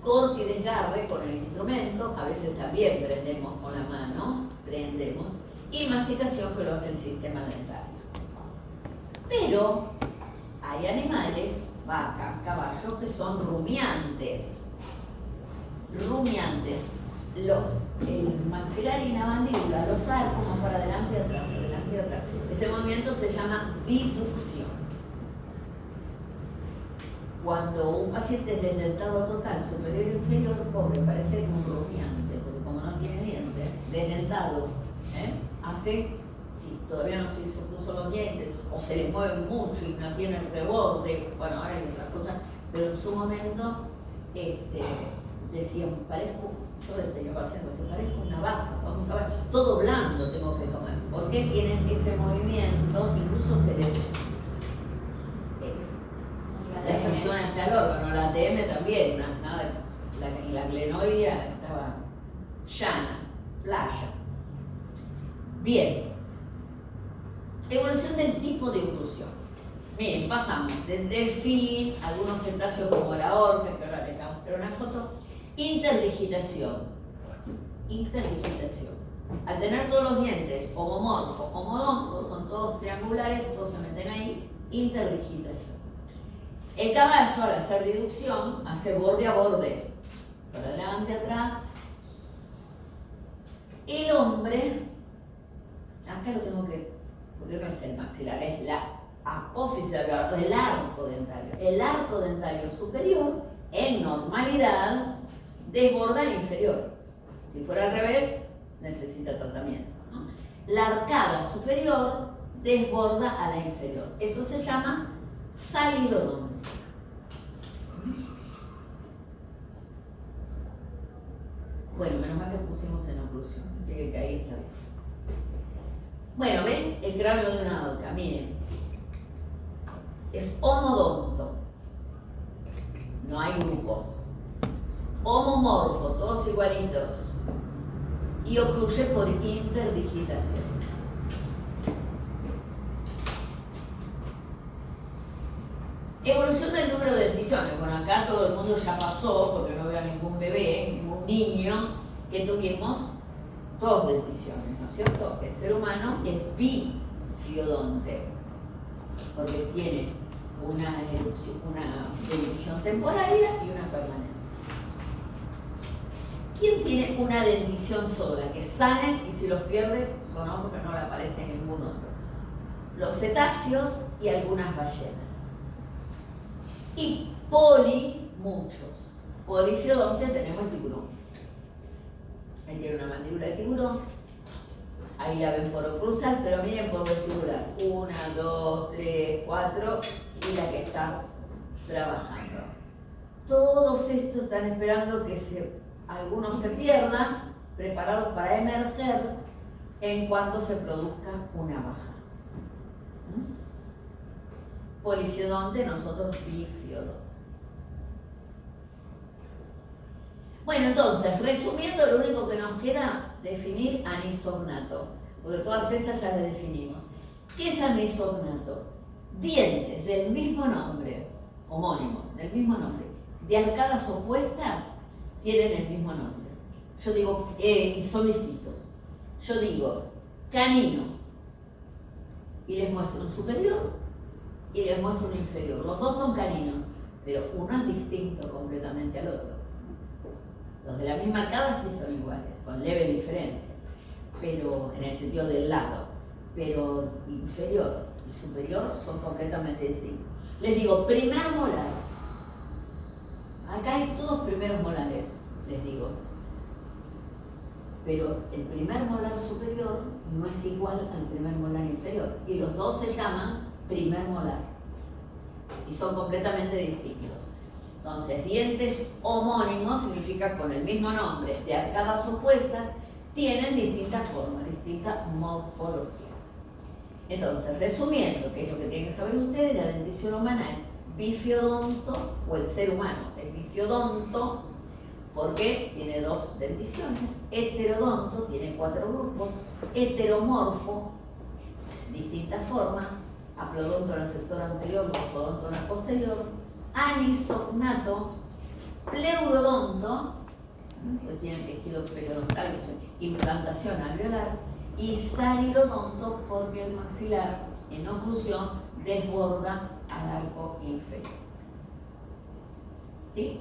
corte y desgarre con el instrumento, a veces también prendemos con la mano, prendemos, y masticación que lo hace el sistema dentario. Pero hay animales, vacas, caballos, que son rumiantes. Rumiantes. El maxilar y la mandíbula, los arcos van para adelante y atrás, adelante y atrás. Ese movimiento se llama bitucción. Cuando un paciente es desdentado total, superior e inferior, pobre, parece un rumiante, porque como no tiene dientes, desdentado, hace, si todavía no se hizo incluso los dientes, o se le mueven mucho y no tiene el rebote, bueno, ahora hay otras cosas, pero en su momento decían, yo tenía pacientes, parezco una vaca, como un caballo, todo blando tengo que comer. ¿Por qué tienen ese movimiento? Incluso se les la función hacia el órgano, la ATM también, la glenoidea estaba llana, playa. Bien, evolución del tipo de oclusión. Miren, pasamos del delfín, algunos cetáceos como la orca, que ahora les voy a mostrar una foto. Interdigitación. Interdigitación. Al tener todos los dientes homomorfos, homodontos, son todos triangulares, todos se meten ahí, interdigitación. El caballo, al hacer reducción, hace borde a borde, para adelante, atrás. El hombre, acá lo tengo que, porque no es el maxilar, es la apófisis alveolar, el arco dentario. El arco dentario superior, en normalidad, desborda el inferior. Si fuera al revés, necesita tratamiento, ¿no? La arcada superior desborda a la inferior. Eso se llama salidodoncia. Bueno, menos mal que pusimos en oclusión, así que ahí está bien. Bueno, ¿ven? El cráneo de una orca, miren. Es homodonto. No hay grupos. Homomorfo, todos igualitos. Y ocluye por interdigitación. Evolución del número de denticiones. Bueno, acá todo el mundo ya pasó, porque no veo ningún bebé, ningún niño, que tuvimos 2 denticiones, ¿no es cierto? El ser humano es bifiodonte, porque tiene una dentición temporaria y una permanente. ¿Quién tiene una dentición sola? Que sanen y si los pierde, sonó porque no le aparece ningún otro. Los cetáceos y algunas ballenas. Y muchos. Polifiodonte tenemos el tiburón. Ahí tiene una mandíbula de tiburón. Ahí la ven por oclusal, pero miren por vestibular. 1, 2, 3, 4 y la que está trabajando. Todos estos están esperando que algunos se pierdan, preparados para emerger en cuanto se produzca una baja. Polifiodonte, nosotros bifiodonte. Bueno, entonces, resumiendo, lo único que nos queda definir anisognato, porque todas estas ya las definimos. ¿Qué es anisognato? Dientes del mismo nombre, homónimos, del mismo nombre, de arcadas opuestas, tienen el mismo nombre. Yo digo, y son distintos. Yo digo, canino, y les muestro un superior, y les muestro un inferior. Los dos son caninos, pero uno es distinto completamente al otro. Los de la misma arcada sí son iguales, con leve diferencia, pero en el sentido del lado. Pero inferior y superior son completamente distintos. Les digo, primer molar. Acá hay todos primeros molares, les digo. Pero el primer molar superior no es igual al primer molar inferior. Y los dos se llaman primer molar. Y son completamente distintos. Entonces, dientes homónimos significa con el mismo nombre, de arcadas opuestas, tienen distintas formas, distinta morfología. Entonces, resumiendo, que es lo que tienen que saber ustedes, la dentición humana es bifiodonto, o el ser humano es bifiodonto, porque tiene 2 denticiones. Heterodonto tiene 4 grupos. Heteromorfo, distintas formas. Aplodonto en el sector anterior, morfodonto en el posterior. Anisognato, pleurodonto, pues tiene tejido periodontal, implantación alveolar, y salidodonto porque el maxilar en oclusión desborda al arco inferior. ¿Sí?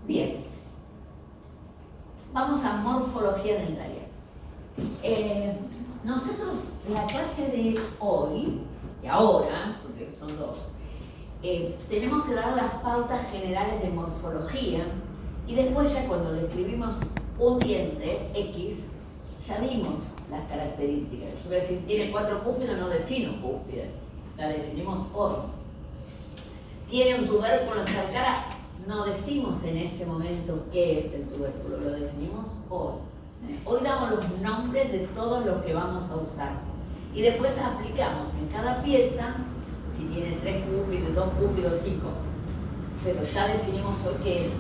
Bien. Vamos a morfología dentaria. Nosotros, la clase de hoy, y ahora, porque son 2, tenemos que dar las pautas generales de morfología y después ya cuando describimos un diente X, ya dimos las características. Yo voy a decir, tiene 4 cúspides, no defino cúspide, la definimos hoy. Tiene un tubérculo en tal cara, no decimos en ese momento qué es el tubérculo, lo definimos hoy. Hoy damos los nombres de todos los que vamos a usar. Y después aplicamos en cada pieza, si tiene 3 cúspides, 2 cúspides, 5. Pero ya definimos hoy qué es,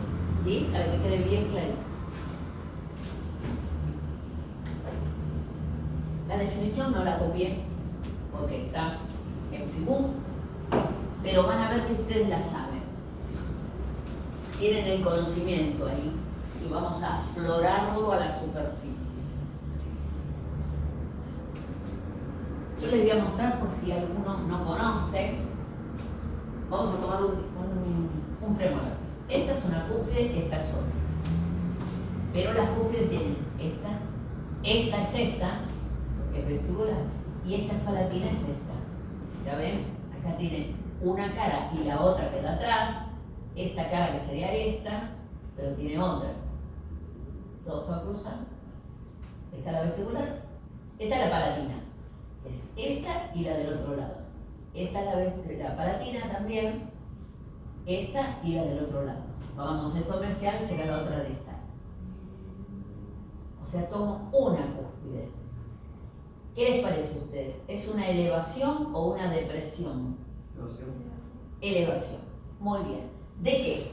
¿sí? Para que quede bien clarito. La definición no la copié, porque está en fibú, pero van a ver que ustedes la saben. Tienen el conocimiento ahí y vamos a aflorarlo a la superficie. Yo les voy a mostrar por si alguno no conoce. Vamos a tomar un premolar. Esta es una cúspide, esta es otra. Pero las cúspides tienen esta es esta, porque es vestibular, y esta palatina es esta. ¿Ya ven? Acá tienen una cara y la otra queda atrás. Esta cara que sería esta, pero tiene otra. Dos se cruzan. Esta es la vestibular, esta es la palatina. Es esta y la del otro lado. Esta es la palatina también, esta y la del otro lado. Pagamos esto comercial, será la otra de esta. O sea, tomo una cúspide. ¿Qué les parece a ustedes? ¿Es una elevación o una depresión? Elevación. Muy bien. ¿De qué?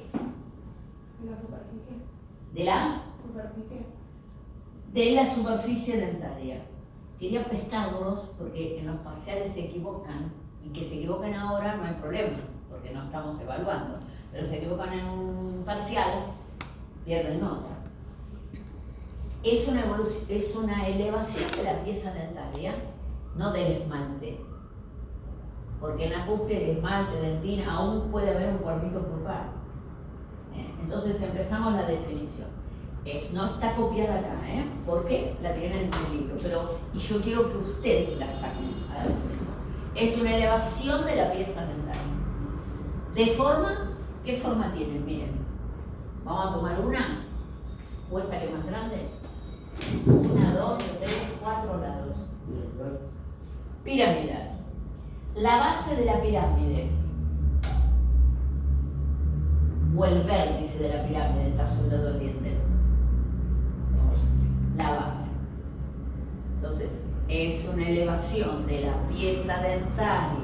De la superficie. ¿De la? Superficie. De la superficie dentaria. Quería pescarlos porque en los parciales se equivocan, y que se equivoquen ahora no hay problema, porque no estamos evaluando, pero se equivocan en un parcial, pierden nota. Es una elevación de la pieza dentaria, no del esmalte, porque en la cúspide de esmalte, dentina, aún puede haber un cuartito pulpar. Entonces empezamos la definición. No está copiada acá, porque la tienen en el libro, y yo quiero que ustedes la saquen a la definición. Es una elevación de la pieza dentaria. ¿De forma? ¿Qué forma tiene? Miren, vamos a tomar una, o esta que es más grande. 1, 2, 3, 4 lados. Piramidal. La base de la pirámide, o el vértice de la pirámide, está soldado el diente. La base. Entonces, es una elevación de la pieza dentaria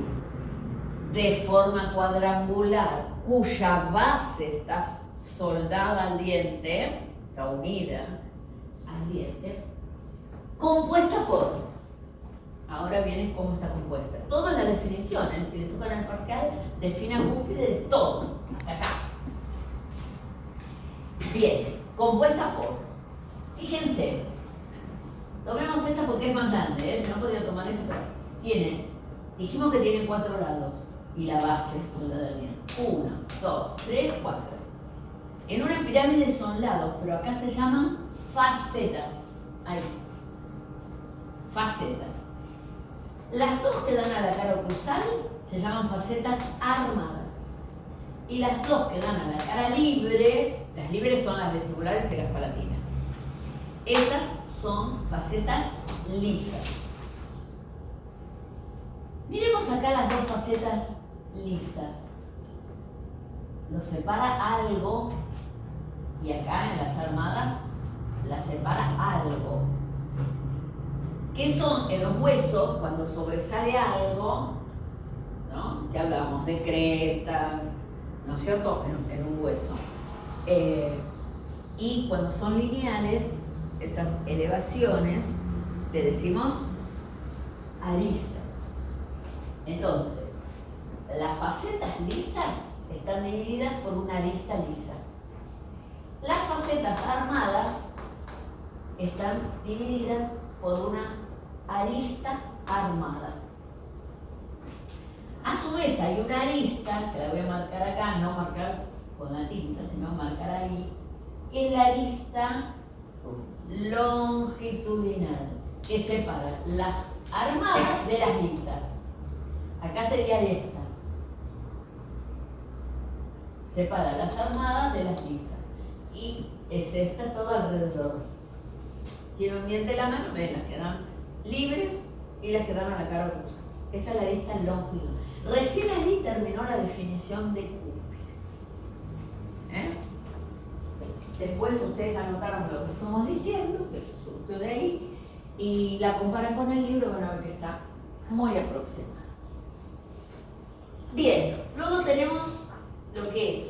de forma cuadrangular, cuya base está soldada al diente, está unida al diente, compuesta por. Ahora viene cómo está compuesta. Todo es la definición, si les tocan el parcial, defina cúspides, todo, hasta acá. Bien, compuesta por. Fíjense, tomemos esta porque es más grande, si no podría tomar esta. Dijimos que tiene 4 lados y la base soldada al diente. 1, 2, 3, 4. En una pirámide son lados, pero acá se llaman facetas. Ahí. Facetas. Las dos que dan a la cara occlusal se llaman facetas armadas. Y las dos que dan a la cara libre, las libres son las vestibulares y las palatinas. Esas son facetas lisas. Miremos acá las dos facetas lisas. Los separa algo, y acá en las armadas las separa algo. ¿Qué son en los huesos cuando sobresale algo? ¿No? Ya hablábamos de crestas, ¿no es cierto? En un hueso. Y cuando son lineales, esas elevaciones, le decimos aristas. Entonces, las facetas lisas están divididas por una arista lisa. Las facetas armadas están divididas por una arista armada. A su vez hay una arista, que la voy a marcar acá, no marcar con la tinta, sino marcar ahí, que es la arista longitudinal, que separa las armadas de las lisas. Acá sería esta. Separa las armadas de las lisas. Y es esta todo alrededor. Tiene un diente en la mano, ven, las que dan libres y las que dan a la cara occlusal. Esa es la arista longitudinal. Recién ahí terminó la definición de cúspide. Después ustedes anotaron lo que estamos diciendo, que surgió de ahí, y la comparan con el libro, van a ver que está muy aproximada. Bien, luego tenemos lo que es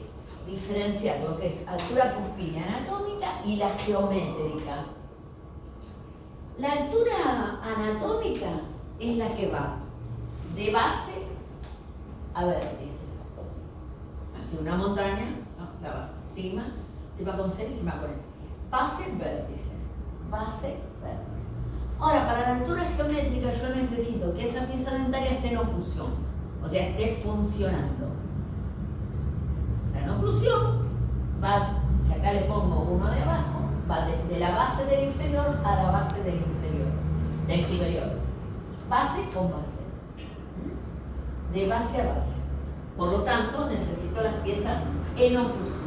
diferenciar lo que es altura cuspínea anatómica y la geométrica. La altura anatómica es la que va de base a vértice. Aquí una montaña, ¿no? La base, cima con C y cima con S. Base, vértice. Base, vértice. Ahora, para la altura geométrica yo necesito que esa pieza dentaria esté en oclusión, o sea, esté funcionando. La oclusión va, si acá le pongo uno de abajo, va de la base del inferior a la base del superior. Base con base. De base a base. Por lo tanto, necesito las piezas en oclusión.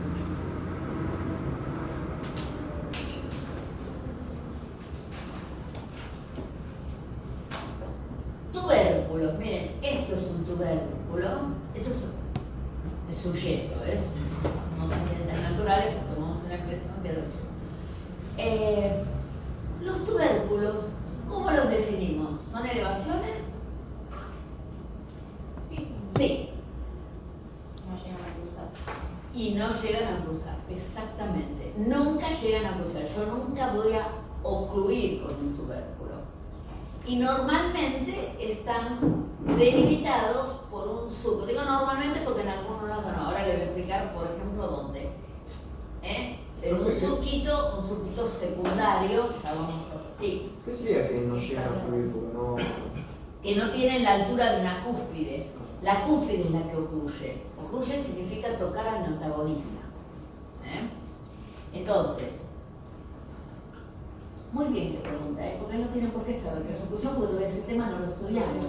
Tubérculos, miren, esto es un tubérculo, esto es un yeso, no son dientes naturales, porque tomamos una expresión que es los tubérculos, ¿cómo los definimos? ¿Son elevaciones? Sí. Sí. No llegan a cruzar. Y no llegan a cruzar, exactamente. Nunca llegan a cruzar. Yo nunca voy a ocluir con un tubérculo. Y normalmente están delimitados por un surco. Digo normalmente porque en algunos lados, bueno, ahora les voy a explicar, por ejemplo, dónde. Pero un surquito secundario, ya vamos a hacer. Sí. ¿Qué sería que no llegan a fluir? Porque no. Que no tienen la altura de una cúspide. La cúspide es la que ocluye. Ocluye significa tocar al antagonista. Entonces, muy bien que pregunta, porque él no tiene por qué saber que es oclusión, porque todavía ese tema no lo estudiamos.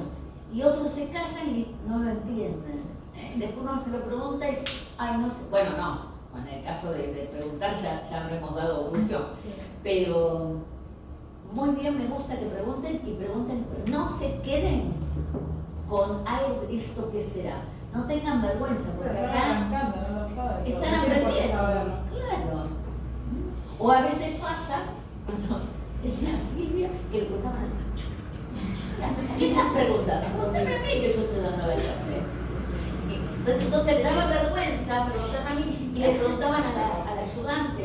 Y otros se callan y no lo entienden. Después uno se lo pregunta y, ay, no sé. Bueno, no. En el caso de preguntar ya habremos dado oclusión. Pero muy bien, me gusta que pregunten y pregunten, no se queden con algo de esto que será. No tengan vergüenza, porque Pero acá arrancando, no lo saben. están No tienen por qué aprendiendo. saberlo. Claro. O a veces pasa, cuando tenía a Silvia, que le preguntaban así, ¿qué estás preguntando? Pregúntame a mí que yo estoy dando la clase. Entonces le daba vergüenza preguntarme a mí y le preguntaban a la ayudante,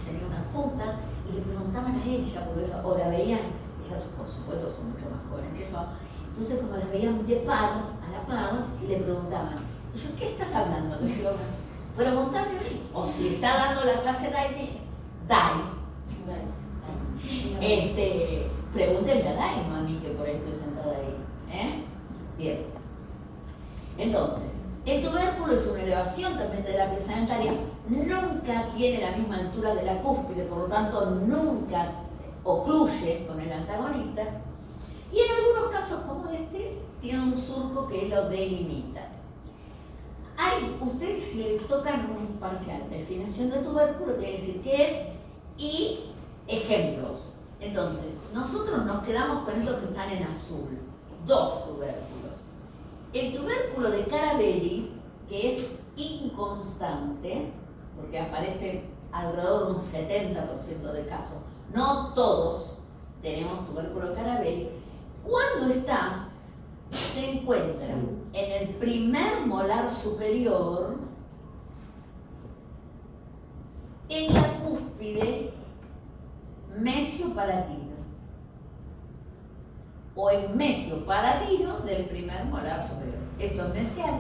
tenía una junta, y le preguntaban a ella, porque, o la veían, ellas por supuesto son mucho más jóvenes que yo, entonces como la veían de par, a la par, le preguntaban, y yo, ¿qué estás hablando? Le digo, preguntame a mí, o si está dando la clase Dai, pregúntenle a Dai, no a mí que por ahí estoy sentada ahí. Bien. Entonces, el tubérculo es una elevación también de la pieza dentaria, nunca tiene la misma altura de la cúspide, por lo tanto nunca ocluye con el antagonista, y en algunos casos como este, tiene un surco que lo delimita. Ustedes si le tocan un parcial, definición de tubérculo, quiere decir qué es y ejemplos. Entonces, nosotros nos quedamos con estos que están en azul, dos tubérculos. El tubérculo de Carabelli, que es inconstante, porque aparece alrededor de un 70% de casos, no todos tenemos tubérculo de Carabelli, cuando se encuentra en el primer molar superior, en la cúspide mesiopalatino o en mesiopalatino del primer molar superior. Esto es mesial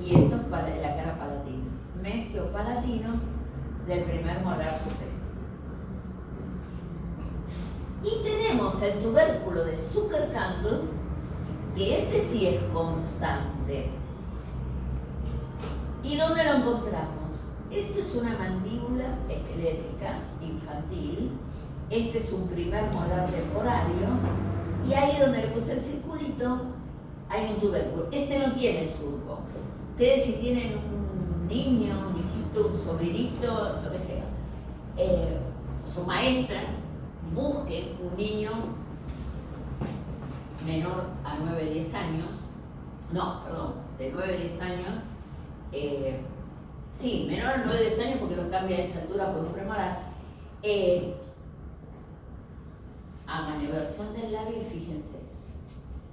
y esto es para la cara palatina. Mesiopalatino del primer molar superior. Y tenemos el tubérculo de Zucker-Kandl, que este sí es constante. ¿Y dónde lo encontramos? Esto es una mandíbula esquelética infantil, este es un primer molar temporario, y ahí donde le puse el circulito hay un tubérculo. Este no tiene surco. Ustedes si tienen un niño, un hijito, un sobrinito, lo que sea, son maestras, busquen un niño menor a 9-10 años, de 9-10 años, sí, menor a 9-10 años porque los cambia de esa altura por un premolar, hagan eversión del labio y fíjense,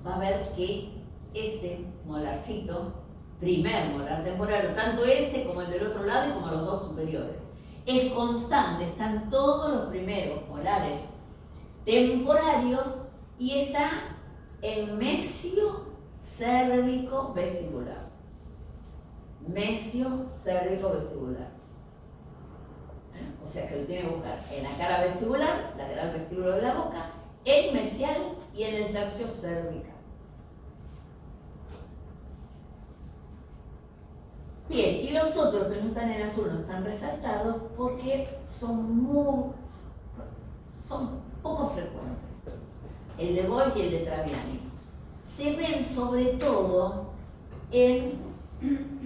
va a ver que ese molarcito, primer molar temporario, tanto este como el del otro lado y como los dos superiores, es constante, están todos los primeros molares temporarios y está en mesio cérvico vestibular. Mesio cérvico vestibular. O sea que lo tiene que buscar en la cara vestibular, la que da el vestíbulo de la boca, en mesial y en el tercio cervical. Bien, y los otros que no están en azul no están resaltados porque son poco frecuentes. El de Boy y el de Traviani. Se ven sobre todo en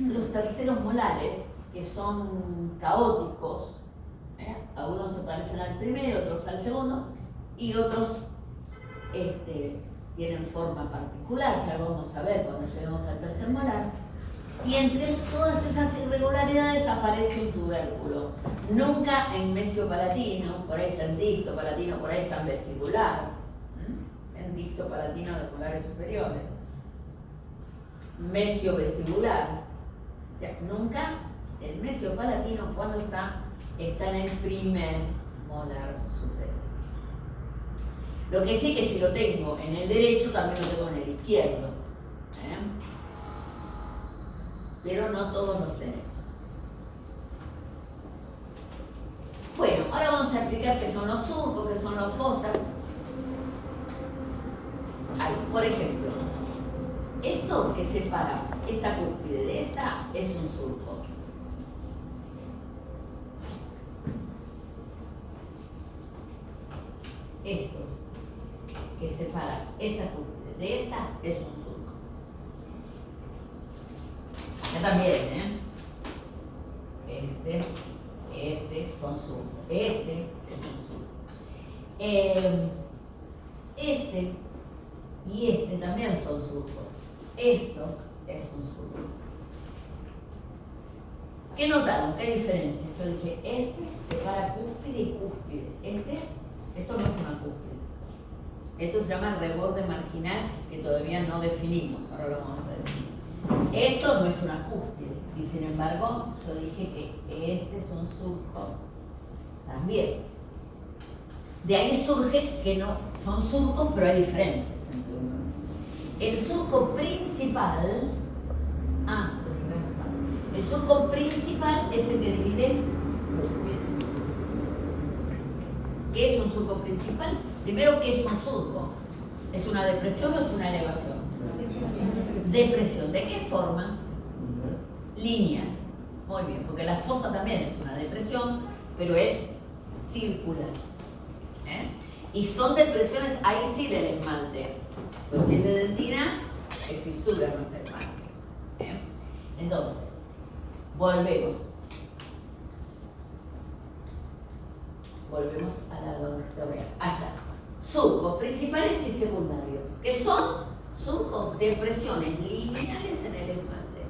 los terceros molares, que son caóticos. Algunos se parecen al primero, otros al segundo, y otros tienen forma particular, ya lo vamos a ver cuando lleguemos al tercer molar. Y entre todas esas irregularidades aparece un tubérculo. Nunca en mesio palatino, por ahí está en disto palatino, por ahí está en vestibular, en disto palatino de molares superiores. Mesio vestibular, o sea, nunca el mesio palatino cuando está en el primer molar superior. Lo que sí que si lo tengo en el derecho, también lo tengo en el izquierdo. Pero no todos los tenemos. Bueno, ahora vamos a explicar qué son los surcos, qué son las fosas. Por ejemplo, esto que separa esta cúspide de esta es un surco. Esto que separa esta cúspide de esta es un surco. Ya también, este son surcos. Este es un surco. Este y este también son surcos. Esto es un surco. ¿Qué notaron? ¿Qué diferencia? Yo dije, este separa cúspide y cúspide. Esto no es una cúspide. Esto se llama reborde marginal, que todavía no definimos. Ahora lo vamos a definir. Esto no es una cúspide. Y sin embargo, yo dije que este es un surco también. De ahí surge que no son surcos, pero hay diferencias entre uno y otro. El surco principal, el surco principal es el que divide cúspides. ¿Qué es un surco principal? Primero, ¿qué es un surco? ¿Es una depresión o es una elevación? Depresión. ¿De qué forma? Lineal. Muy bien, porque la fosa también es una depresión, pero es circular. Y son depresiones, ahí sí del esmalte. Pues si es de dentina, es fisura, no es esmalte. Entonces, volvemos. Volvemos a la doctora. Ahí está. Surcos principales y secundarios, que son surcos, depresiones lineales en el esmalte.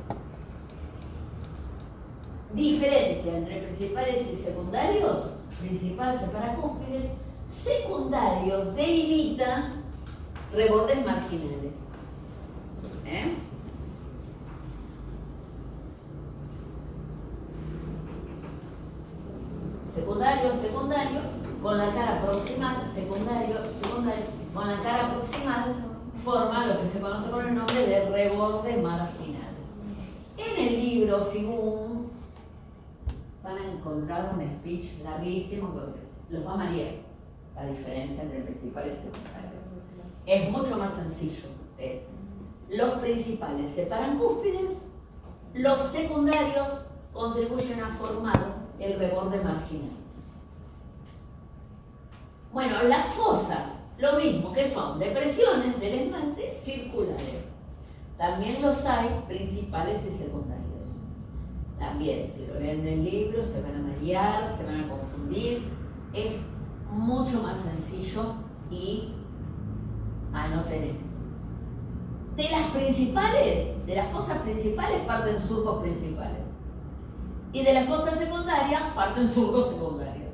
Diferencia entre principales y secundarios: principal separa cúspides, secundario delimita rebordes marginales. Secundario, con la cara proximal, secundario, con la cara proximal, forma lo que se conoce con el nombre de reborde marginal. En el libro Figún van a encontrar un speech larguísimo que los va a marear la diferencia entre principales y secundarios. Es mucho más sencillo esto. Los principales separan cúspides, los secundarios contribuyen a formar el reborde marginal. Bueno, las fosas, lo mismo, que son depresiones del esmalte circulares. También los hay principales y secundarios. También, si lo leen del libro, se van a marear, se van a confundir. Es mucho más sencillo y anoten esto. De las principales, de las fosas principales parten surcos principales. Y de las fosas secundarias parten surcos secundarios.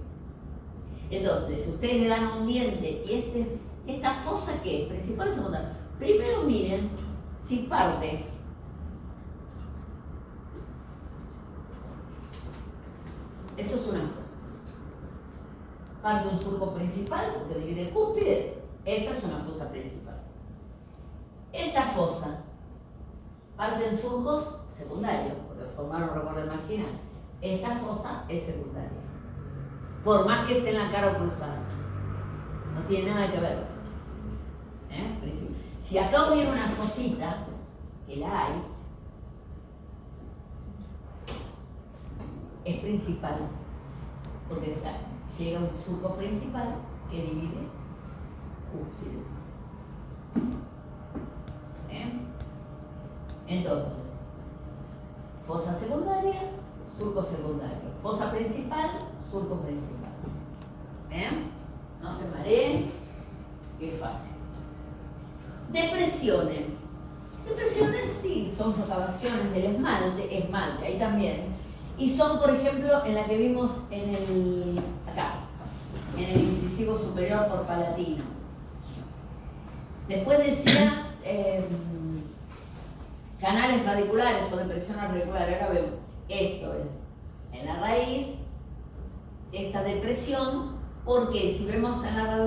Entonces, si ustedes le dan un diente y esta fosa, ¿qué es? ¿Principal o secundaria? Primero miren si parte esto es una fosa. Parte un surco principal que divide cúspides. Esta es una fosa principal. fosa. Parten surcos secundarios, porque formaron rebordo marginal. Esta fosa es secundaria. Por más que esté en la cara cruzada. No tiene nada que ver. Si acá hubiera una fosita, que la hay, es principal. Porque llega un surco principal que divide cúspides. Entonces, fosa secundaria, surco secundario. Fosa principal, surco principal. No se mareen, que es fácil. Depresiones. Depresiones sí, son socavaciones del esmalte, ahí también. Y son, por ejemplo, en la que vimos acá, en el incisivo superior por palatino. Después decía canales radiculares o depresión radicular. Ahora vemos, esto es en la raíz, esta depresión, porque si vemos en la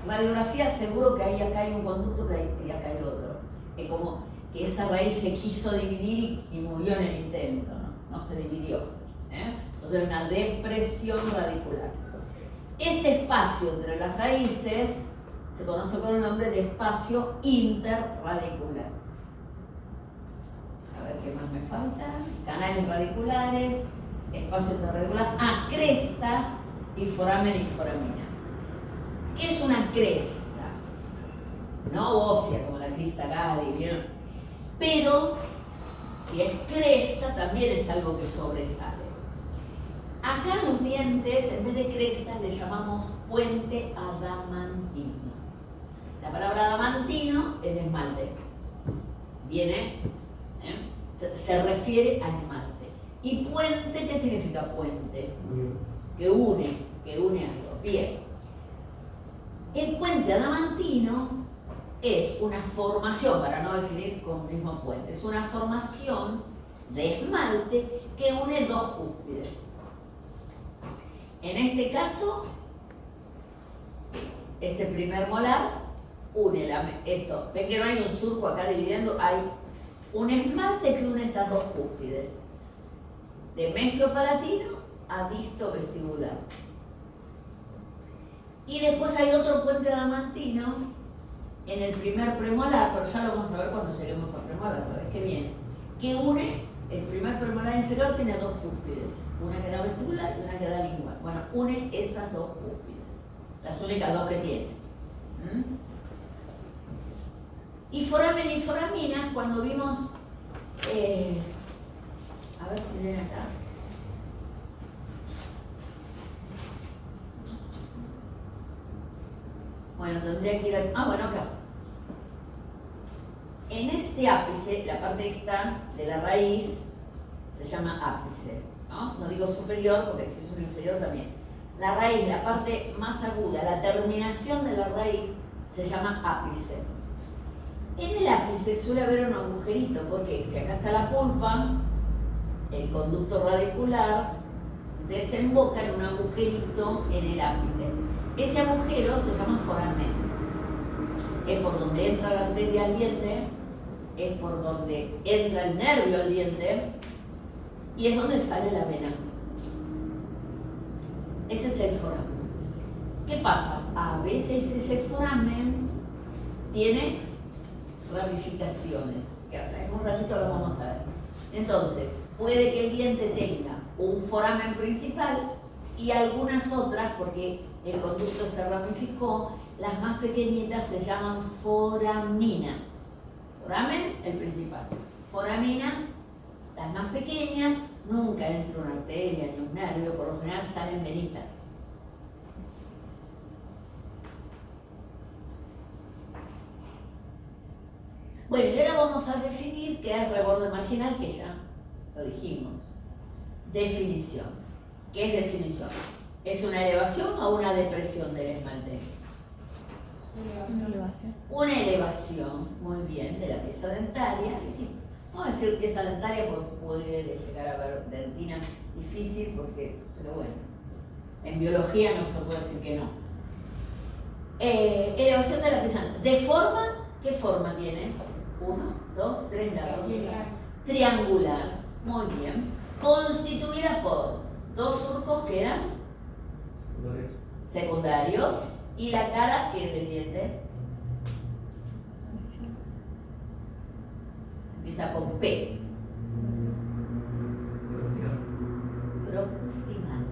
radiografía, seguro que ahí acá hay un conducto y acá hay otro. Es como que esa raíz se quiso dividir y murió en el intento, no se dividió. Entonces, una depresión radicular. Este espacio entre las raíces se conoce con el nombre de espacio interradicular. A ver qué más me falta. Canales radiculares, espacio interradicular. Crestas y foramen y foraminas. ¿Qué es una cresta? No ósea como la crista Gari, ¿vieron? Pero si es cresta, también es algo que sobresale. Acá los dientes, en vez de cresta, le llamamos puente adamantino. La palabra adamantino es de esmalte. Viene, se refiere a esmalte. ¿Y puente qué significa puente? Que une algo. Bien. El puente adamantino es una formación, para no definir con el mismo puente, es una formación de esmalte que une dos cúspides. En este caso, este primer molar une esto. Ven que no hay un surco acá dividiendo, hay un esmalte que une estas dos cúspides. De mesiopalatino a disto-vestibular. Y después hay otro puente adamantino en el primer premolar, pero ya lo vamos a ver cuando lleguemos al premolar, la vez que viene, que une, el primer premolar inferior tiene dos cúspides, una que da vestibular y una que da lingual. Bueno, une esas dos cúspides, las únicas dos que tiene. Y foramen y foraminas, cuando vimos, a ver si viene acá. Bueno, tendría que ir a... bueno, acá. En este ápice, la parte esta de la raíz, se llama ápice, ¿no? No digo superior porque si es un inferior también. La raíz, la parte más aguda, la terminación de la raíz, se llama ápice. En el ápice suele haber un agujerito, porque si acá está la pulpa, el conducto radicular desemboca en un agujerito en el ápice. Ese agujero se llama foramen. Es por donde entra la arteria al diente, es por donde entra el nervio al diente y es donde sale la vena. Ese es el foramen. ¿Qué pasa? A veces ese foramen tiene ramificaciones, que en un ratito lo vamos a ver. Entonces, puede que el diente tenga un foramen principal y algunas otras, porque el conducto se ramificó, las más pequeñitas se llaman foraminas. Foramen, el principal. Foraminas, las más pequeñas, nunca entra una arteria ni un nervio, por lo general salen venitas. Bueno, y ahora vamos a definir qué es reborde marginal, que ya lo dijimos. Definición. ¿Qué es definición? ¿Es una elevación o una depresión del esmalte? Una elevación. Una elevación, muy bien, de la pieza dentaria. Y sí, vamos a decir pieza dentaria porque puede llegar a ver dentina difícil, pero bueno, en biología no se puede decir que no. Elevación de la pieza dentaria. ¿De forma? ¿Qué forma tiene? 1, 2, 3 lados. Triangular, muy bien. Constituida por 2 surcos que eran secundarios y la cara que es del diente. Empieza con P. Proximal.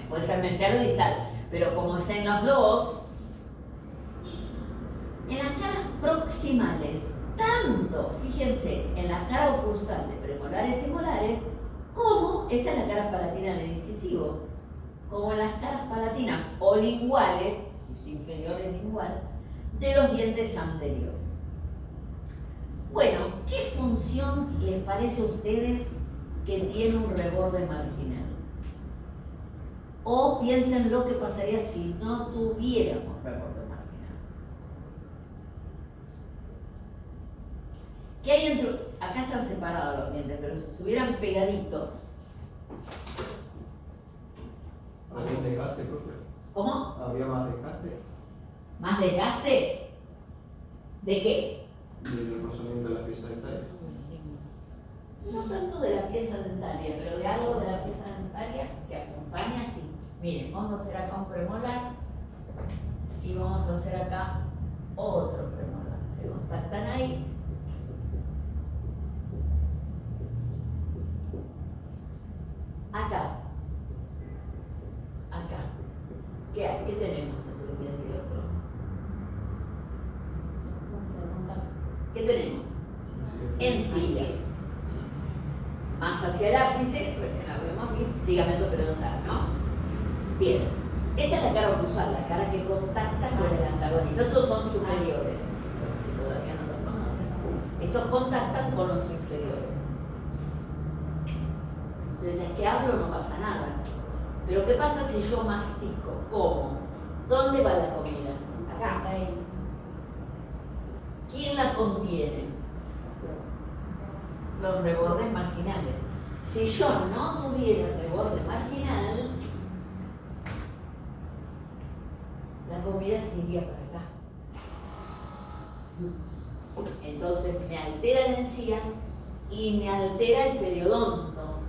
Puede ser mesial o distal, pero como es en los dos, en las caras proximales, tanto, fíjense, en la cara oclusal de premolares y molares, como esta es la cara palatina del incisivo, como en las caras palatinas o linguales, sus inferiores lingual, de los dientes anteriores. Bueno, ¿qué función les parece a ustedes que tiene un reborde marginal? O piensen lo que pasaría si no tuviéramos reborde marginal. ¿Qué hay entre? Acá están separados los dientes, pero si estuvieran pegaditos. ¿Habría desgaste, profe? ¿Cómo? ¿Habría más desgaste? ¿Más desgaste? ¿De qué? Del rozamiento de la pieza dentaria. No tanto de la pieza dentaria, pero de algo de la pieza dentaria que acompaña, sí. Miren, vamos a hacer acá un premolar y vamos a hacer acá otro premolar. Se contactan ahí. Acá. Acá. ¿Qué tenemos entre un diente y otro? ¿Qué tenemos? Encilla. Más hacia el ápice, recién la vemos bien, ligamento periodontal, ¿no? Bien. Esta es la cara oclusal, la cara que contacta con el antagonista. Estos son superiores, pero si todavía no los conocen. Estos contactan con los inferiores. Desde que hablo no pasa nada. Pero ¿qué pasa si yo mastico? ¿Cómo? ¿Dónde va la comida? Acá. ¿Quién la contiene? Los rebordes marginales. Si yo no tuviera el reborde marginal, la comida se iría para acá. Entonces me altera la encía y me altera el periodonto.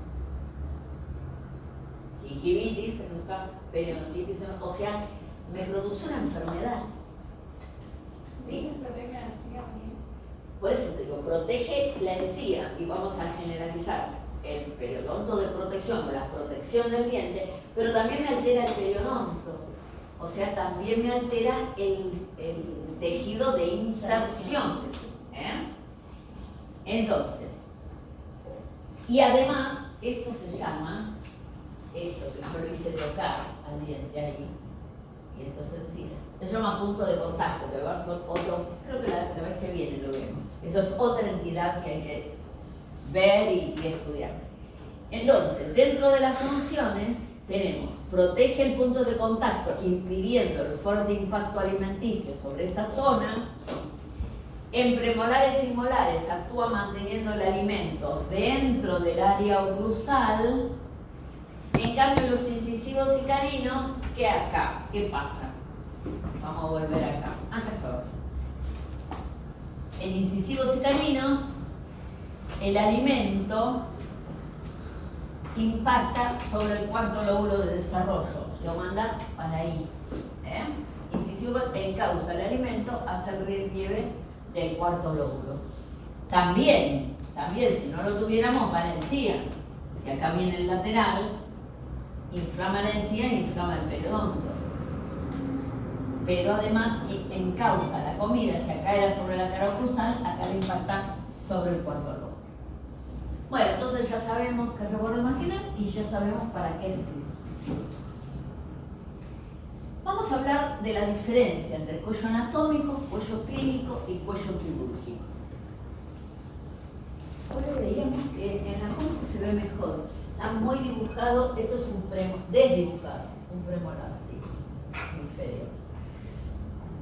Gingivitis, periodontitis, o sea, me produce una enfermedad. ¿Sí? Por eso te digo, protege la encía y vamos a generalizar el periodonto de protección o la protección del diente, pero también me altera el periodonto, o sea, también me altera el tejido de inserción. Entonces, y además, esto se llama, esto que yo lo hice tocar al diente ahí, y esto es encía. Se llama punto de contacto, que va a ser otro, creo que la vez que viene lo vemos. Eso es otra entidad que hay que ver y estudiar. Entonces, dentro de las funciones tenemos, protege el punto de contacto, impidiendo el fuerte impacto alimenticio sobre esa zona. En premolares y molares actúa manteniendo el alimento dentro del área oclusal. En cambio, los incisivos y caninos, ¿qué acá? ¿Qué pasa? Vamos a volver acá. Acá está. En incisivos y caninos, el alimento impacta sobre el cuarto lóbulo de desarrollo. Lo manda para ahí. Incisivo encausa el alimento hacia el relieve del cuarto lóbulo. También, si no lo tuviéramos, va la encía. Si acá viene el lateral, inflama la encía e inflama el periodonto. Pero además encausa la comida, si acá era sobre la cara oclusal, acá le impacta sobre el cuarto lóbulo. Bueno, entonces ya sabemos que es reborde marginal y ya sabemos para qué sirve. Vamos a hablar de la diferencia entre cuello anatómico, cuello clínico y cuello quirúrgico. Ahora veíamos que en anatómico se ve mejor. Está muy dibujado, esto es un desdibujado, un premolar, sí, inferior.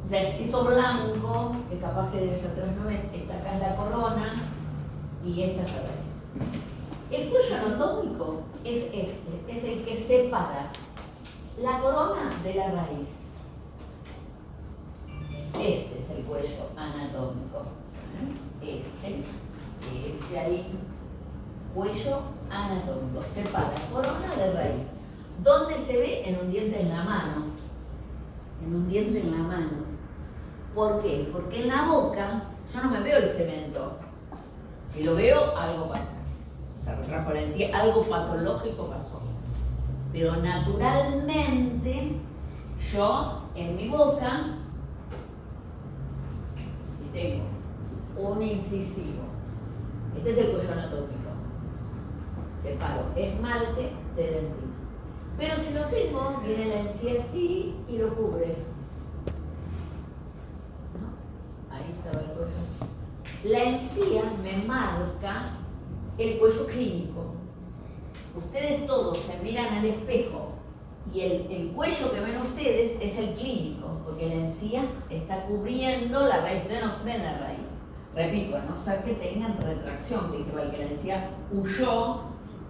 O sea, esto blanco, que capaz que debe ser 390, esta acá es la corona y esta es la raíz. El cuello anatómico es este, es el que separa la corona de la raíz. Este es el cuello anatómico. este ahí, cuello anatómico, separa corona de raíz. ¿Dónde se ve? En un diente en la mano. En un diente en la mano. ¿Por qué? Porque en la boca yo no me veo el cemento. Si lo veo, algo pasa. Se retrajo la encía, algo patológico pasó. Pero naturalmente, yo en mi boca, si tengo un incisivo, este es el cuello anatómico, separo esmalte de dentina. Pero si lo tengo, viene la encía así y lo cubre. ¿No? Ahí estaba el cuello. La encía me marca el cuello clínico. Ustedes todos se miran al espejo y el cuello que ven ustedes es el clínico, porque la encía está cubriendo la raíz. Ustedes no ven la raíz. Repito, a no ser que tengan retracción, que la encía huyó,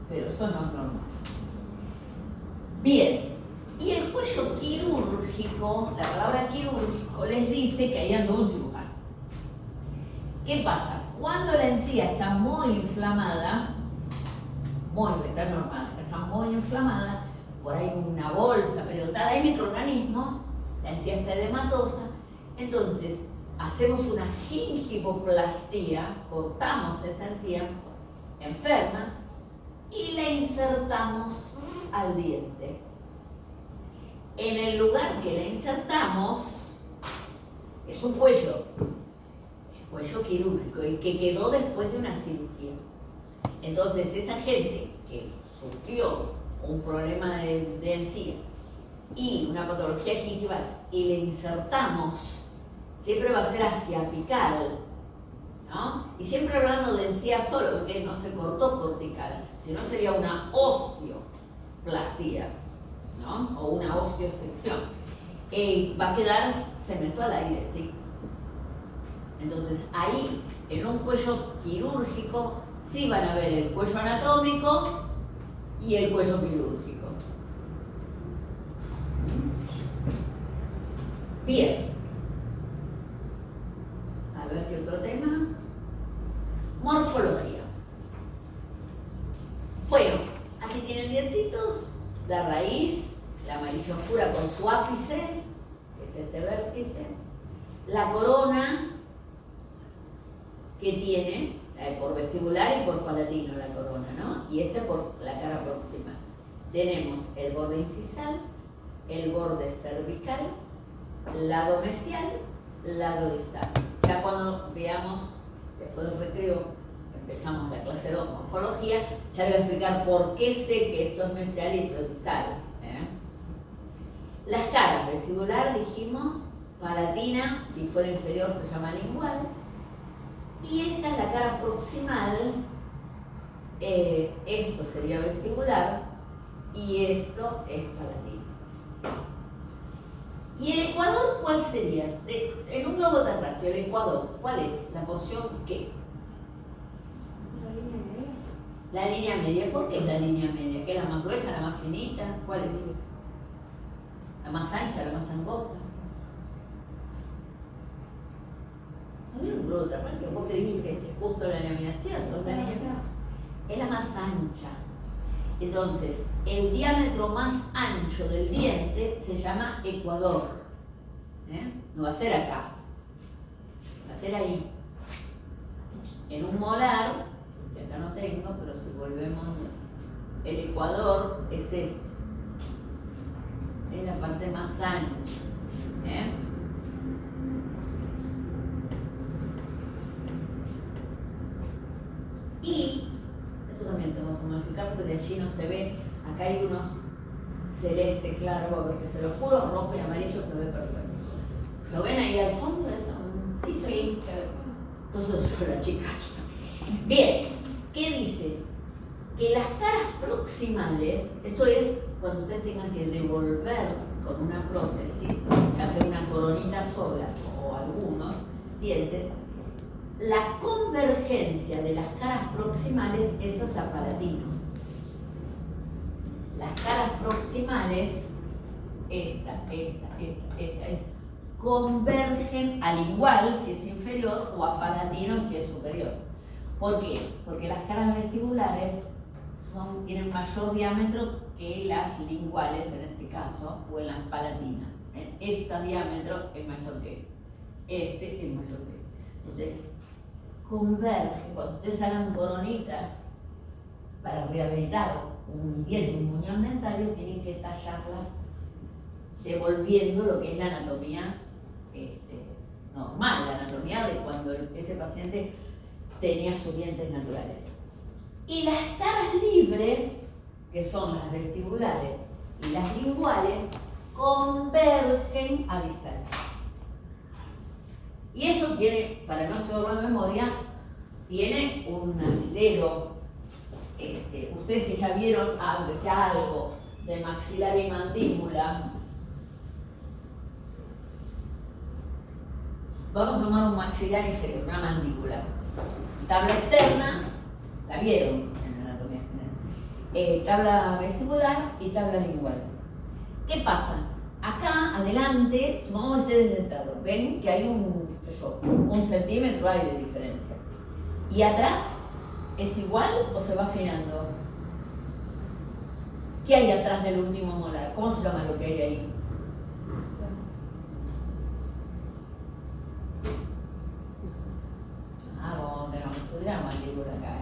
pero eso no es normal. Bien, y el cuello quirúrgico, la palabra quirúrgico les dice que ahí anda un cirujano. ¿Qué pasa? Cuando la encía está muy inflamada, está normal, está muy inflamada, por ahí una bolsa periodontal, hay microorganismos, la encía está edematosa, entonces hacemos una gingivoplastía, cortamos esa encía enferma y la insertamos al diente. En el lugar que la insertamos es un cuello quirúrgico, el que quedó después de una cirugía. Entonces esa gente que sufrió un problema de encía y una patología gingival y le insertamos, siempre va a ser hacia apical, ¿no? Y siempre hablando de encía solo, porque no se cortó cortical, sino sería una osteoplastía, ¿no? O una osteosección. Va a quedar cemento al aire, ¿sí? Entonces ahí, en un cuello quirúrgico, sí van a ver el cuello anatómico y el cuello quirúrgico. Bien. A ver qué otro tema. Morfología. Bueno, aquí tienen dientitos, la raíz, la amarilla oscura con su ápice, que es este vértice, la corona que tiene, por vestibular y por palatino la corona, ¿no? Y por la cara próxima. Tenemos el borde incisal, el borde cervical, lado mesial, lado distal. Ya cuando veamos, después del recreo, empezamos la clase 2, morfología, ya les voy a explicar por qué sé que esto es mesial y esto es distal. Las caras, vestibular, dijimos, palatina, si fuera inferior se llama lingual, y esta es la cara proximal, esto sería vestibular y esto es palatino. ¿Y el ecuador cuál sería? En un globo terráqueo, el ecuador, ¿cuál es? ¿La porción qué? La línea media. La línea media. ¿Por qué es la línea media? ¿Qué es la más gruesa, la más finita? ¿Cuál es? ¿La más ancha, la más angosta? ¿No vieron un globo terráqueo? ¿Vos que dijiste justo la línea media? ¿Cierto? La línea media es la más ancha. Entonces, el diámetro más ancho del diente se llama ecuador. No va a ser acá, va a ser ahí. En un molar, que acá no tengo, pero si volvemos, el ecuador es este. Es la parte más ancha. Y esto también tengo que modificar porque de allí no se ve. Acá hay unos celeste claro, a ver que se lo juro, rojo y amarillo se ve perfecto. ¿Lo ven ahí al fondo? Eso sí se ve. Entonces yo la chica. Bien, ¿qué dice? Que las caras proximales, esto es cuando ustedes tengan que devolver con una prótesis, ya sea una coronita sola o algunos dientes, la convergencia de las caras proximales es hacia palatino. Las caras proximales, esta, convergen al igual si es inferior o a palatino si es superior. ¿Por qué? Porque las caras vestibulares tienen mayor diámetro que las linguales en este caso, o en las palatinas. Este diámetro es mayor que este es mayor que este. Entonces, convergen. Cuando ustedes hagan coronitas para rehabilitar un diente, un muñón dentario, tienen que tallarla devolviendo lo que es la anatomía normal, la anatomía de cuando ese paciente tenía sus dientes naturales. Y las caras libres, que son las vestibulares y las linguales, convergen a distancia. Y eso tiene, para no estudiarlo de memoria, tiene un asidero. Ustedes que ya vieron, aunque sea algo de maxilar y mandíbula, vamos a tomar un maxilar inferior, una mandíbula. Tabla externa, la vieron en la anatomía general. Tabla vestibular y tabla lingual. ¿Qué pasa? Acá, adelante, supongamos que esté desdentado. Ven que hay un centímetro hay de diferencia. ¿Y atrás es igual o se va afinando? ¿Qué hay atrás del último molar? ¿Cómo se llama lo que hay ahí? Como tenemos que estudiar mandíbula acá,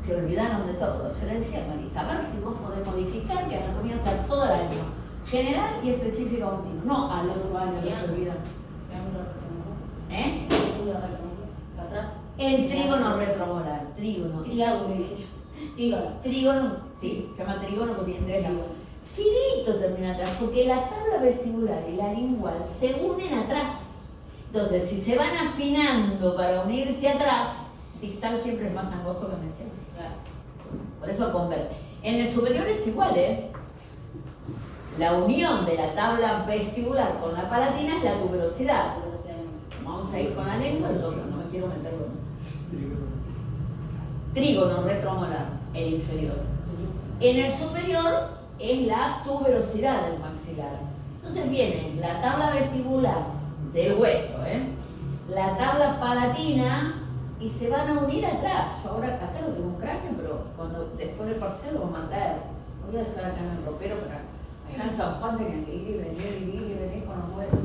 Se olvidaron de todo. Yo le decía a Marisa, a ver si vos podés modificar que anatomía sea todo el año, general y específica continuo. No al otro año que se olvidan. El trígono retromolar, trígono. Trígono, sí, se llama trígono porque tiene tres lados. Finito termina atrás, porque la tabla vestibular y la lingual se unen atrás. Entonces, si se van afinando para unirse atrás, distal siempre es más angosto que mesial. Por eso converge. En el superior es igual, La unión de la tabla vestibular con la palatina es la tuberosidad. Vamos a ir con la lengua, el otro, no me quiero meter con trígono retromolar, el inferior. En el superior es la tuberosidad del maxilar. Entonces viene la tabla vestibular del hueso, la tabla palatina y se van a unir atrás. Yo ahora acá no tengo un cráneo, pero después del parcial lo voy a mandar. Voy a dejar acá en el ropero para allá en San Juan tenían que ir y venir con los vuelos.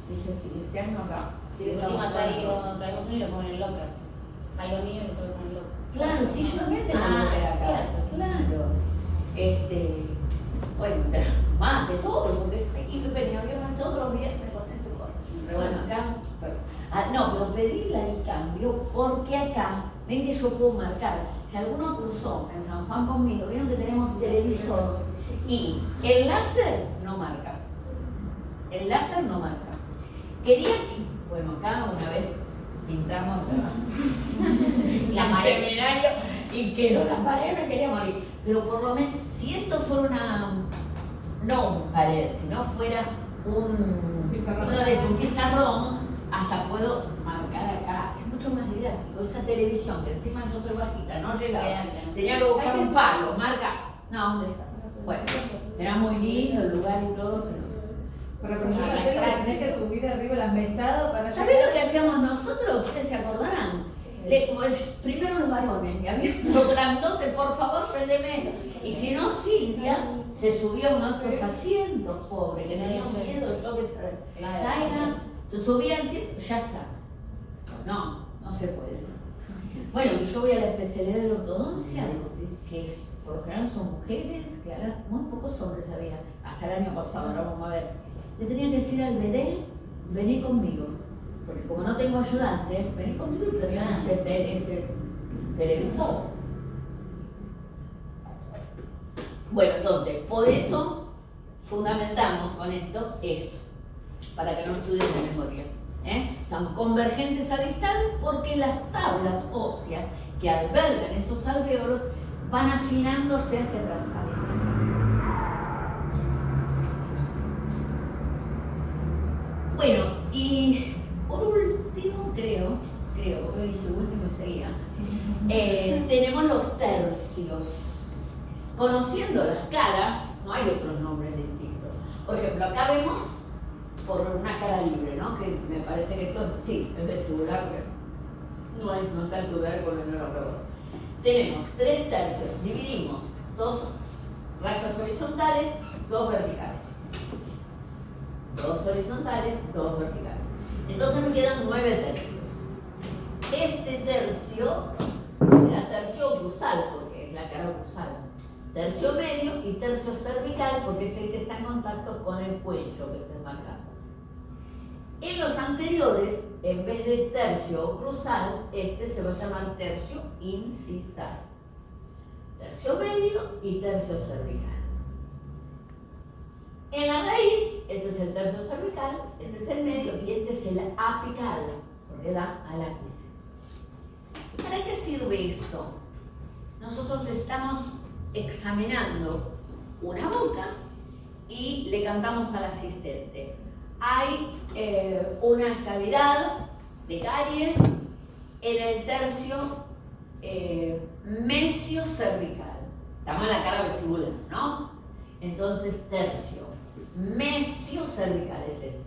Dije, sí, este año acá. Sí, traemos uno y lo ponen en el locker. Hay un niño y lo ponen en el locker. Claro, sí, yo también tengo que ver acá. Claro. Bueno, más de todo, porque y venía todos los viernes con ese corte. Pero bueno, ya. Pero pedí el cambio porque acá, ven que yo puedo marcar. Si alguno cruzó en San Juan conmigo, vieron que tenemos televisor y el láser no marca. El láser no marca. Quería, bueno, acá una vez pintamos la pared seminario y quedó la pared, me quería morir. Pero por lo menos, si esto fuera no un pared, si no fuera un pizarrón, hasta puedo marcar acá. Es mucho más didáctico. Esa televisión, que encima yo soy bajita, no llegaba. Tenía que buscar un palo, marca. No, ¿dónde está? Bueno, será muy lindo el lugar y todo, pero para prender la tele tenés que subir arriba las mesadas para... ¿sabés lo que hacíamos nosotros? ¿Ustedes se acordarán? Primero los varones, y había un grandote, por favor, prendeme esto. Y si no, Silvia se subió a uno de estos asientos, pobre, que tenía miedo, yo que se caiga, se subía al asiento, ya está. No se puede. Bueno, yo voy a la especialidad de ortodoncia, que por lo general son mujeres, que ahora muy pocos hombres había, hasta el año pasado, ahora vamos a ver. Le tenía que decir al bebé, vení conmigo, porque como no tengo ayudante, vení conmigo y teníamos que tener ese televisor. Bueno, entonces, por eso fundamentamos con esto, para que no estudien de memoria. Son convergentes a distal porque las tablas óseas que albergan esos alvéolos van afinándose hacia atrás a distal. Bueno, y por último, creo, porque dije último y seguía, tenemos los tercios. Conociendo las caras, no hay otros nombres distintos. Por ejemplo, acá vemos por una cara libre, ¿no? Que me parece que esto, sí, es vestibular, pero no está el tubérculo en el rebote. Tenemos 3 tercios, dividimos 2 rayas horizontales, 2 verticales. 2 horizontales, 2 verticales. Entonces me quedan 9 tercios. Este tercio será tercio cruzal, porque es la cara cruzal. Tercio medio y tercio cervical, porque es el que está en contacto con el cuello que estoy marcando. En los anteriores, en vez de tercio o cruzal, este se va a llamar tercio incisal. Tercio medio y tercio cervical. En la raíz, este es el tercio cervical, este es el medio y este es el apical, porque da al ápice. ¿Para qué sirve esto? Nosotros estamos examinando una boca y le cantamos al asistente. Hay una cavidad de caries en el tercio mesiocervical. Estamos en la cara vestibular, ¿no? Entonces, tercio mesiocervical es este.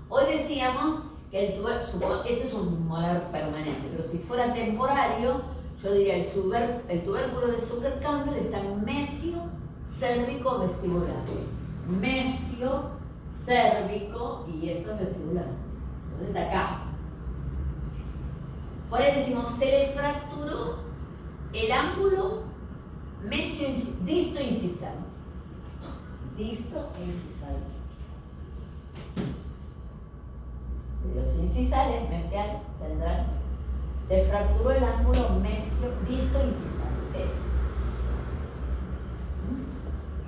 Hoy decíamos que el tubérculo, este es un molar permanente, pero si fuera temporario, yo diría el tubérculo de Zucker-Campbell está en mesio cérvico vestibular. Mesio cérvico y esto es vestibular. Entonces está acá. Por ahí decimos, se le fracturó el ángulo disto incisal. Disto incisal. Los incisales, mesial, central. Se fracturó el ángulo disto incisal.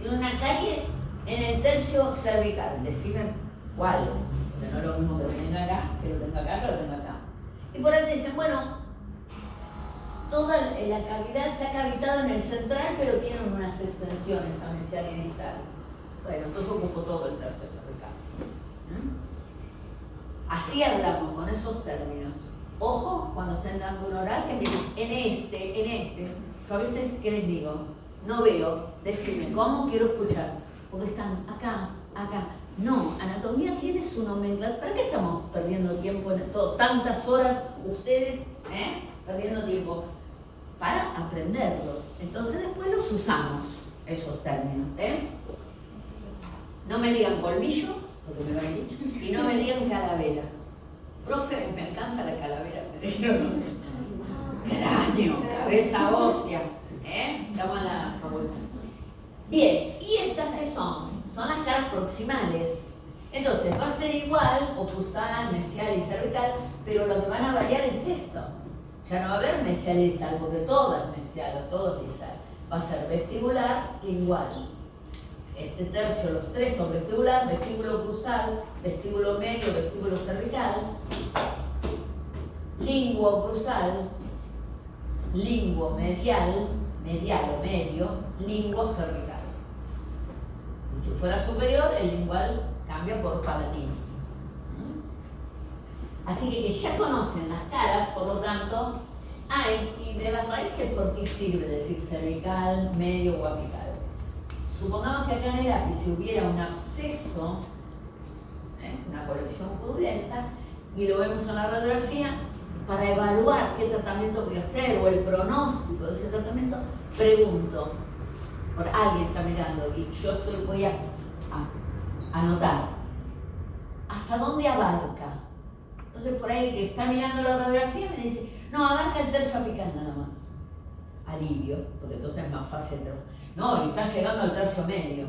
Y una carie en el tercio cervical. Decime cuál. Pero no es lo mismo que lo tenga acá, que lo tenga acá, que lo tenga acá. Y por ahí dicen, bueno, toda la cavidad está cavitada en el central, pero tiene unas extensiones a mesial y distal. Bueno, entonces ocupo todo el tercio cervical. Así hablamos con esos términos. Ojo cuando estén dando un oral que me dicen, en este. Yo a veces, ¿qué les digo? No veo, decime, ¿cómo quiero escuchar? Porque están acá. No, anatomía tiene su nomenclatura. ¿Para qué estamos perdiendo tiempo en todo? Tantas horas ustedes, perdiendo tiempo. Para aprenderlos. Entonces después los usamos, esos términos, No me digan colmillo, porque me lo han dicho, y no me digan calavera. Profe, ¿me alcanza la calavera? Me dijeron, cráneo, cabeza ósea, estamos en la facultad. Bien, ¿y estas qué son? Son las caras proximales. Entonces, va a ser igual, oclusal, mesial y cervical, pero lo que van a variar es esto. Ya no va a haber mesial y distal, porque todo es mesial o todo es distal. Va a ser vestibular, lingual. Este tercio, los 3 son vestibular, vestíbulo cruzal, vestíbulo medio, vestíbulo cervical, linguo cruzal, linguo medial o medio, linguo cervical. Y si fuera superior, el lingual cambia por palatino. Así que ya conocen las caras, por lo tanto, y de las raíces, ¿por qué sirve decir cervical, medio o apical? Supongamos que acá en el ápice hubiera un absceso, una colección purulenta, y lo vemos en la radiografía, para evaluar qué tratamiento voy a hacer o el pronóstico de ese tratamiento, pregunto, por alguien está mirando y yo voy a anotar, ¿hasta dónde abarca? Entonces por ahí el que está mirando la radiografía me dice, no, abarca el tercio apical nada más. Alivio, porque entonces es más fácil. No, y está llegando al tercio medio.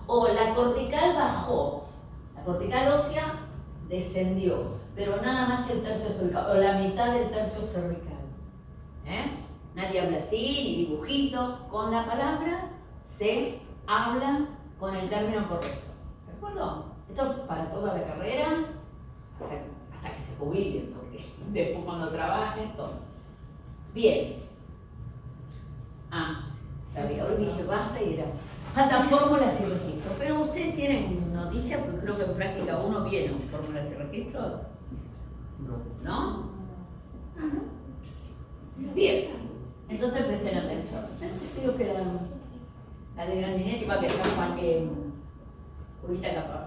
O la cortical bajó, la cortical ósea descendió, pero nada más que el tercio cervical, o la mitad del tercio cervical. Nadie habla así, ni dibujito. Con la palabra se habla con el término correcto. ¿De acuerdo? Esto es para toda la carrera, hasta que se jubilen, porque después cuando trabajen, todo. Bien. Sabía, hoy dije basta y era. Faltan fórmulas y registros. Pero ustedes tienen noticia, porque creo que en práctica 1 viene fórmulas y registros. ¿No? Bien. Entonces presten atención. Digo que la de Grandinetti va a quedar Ahorita capaz.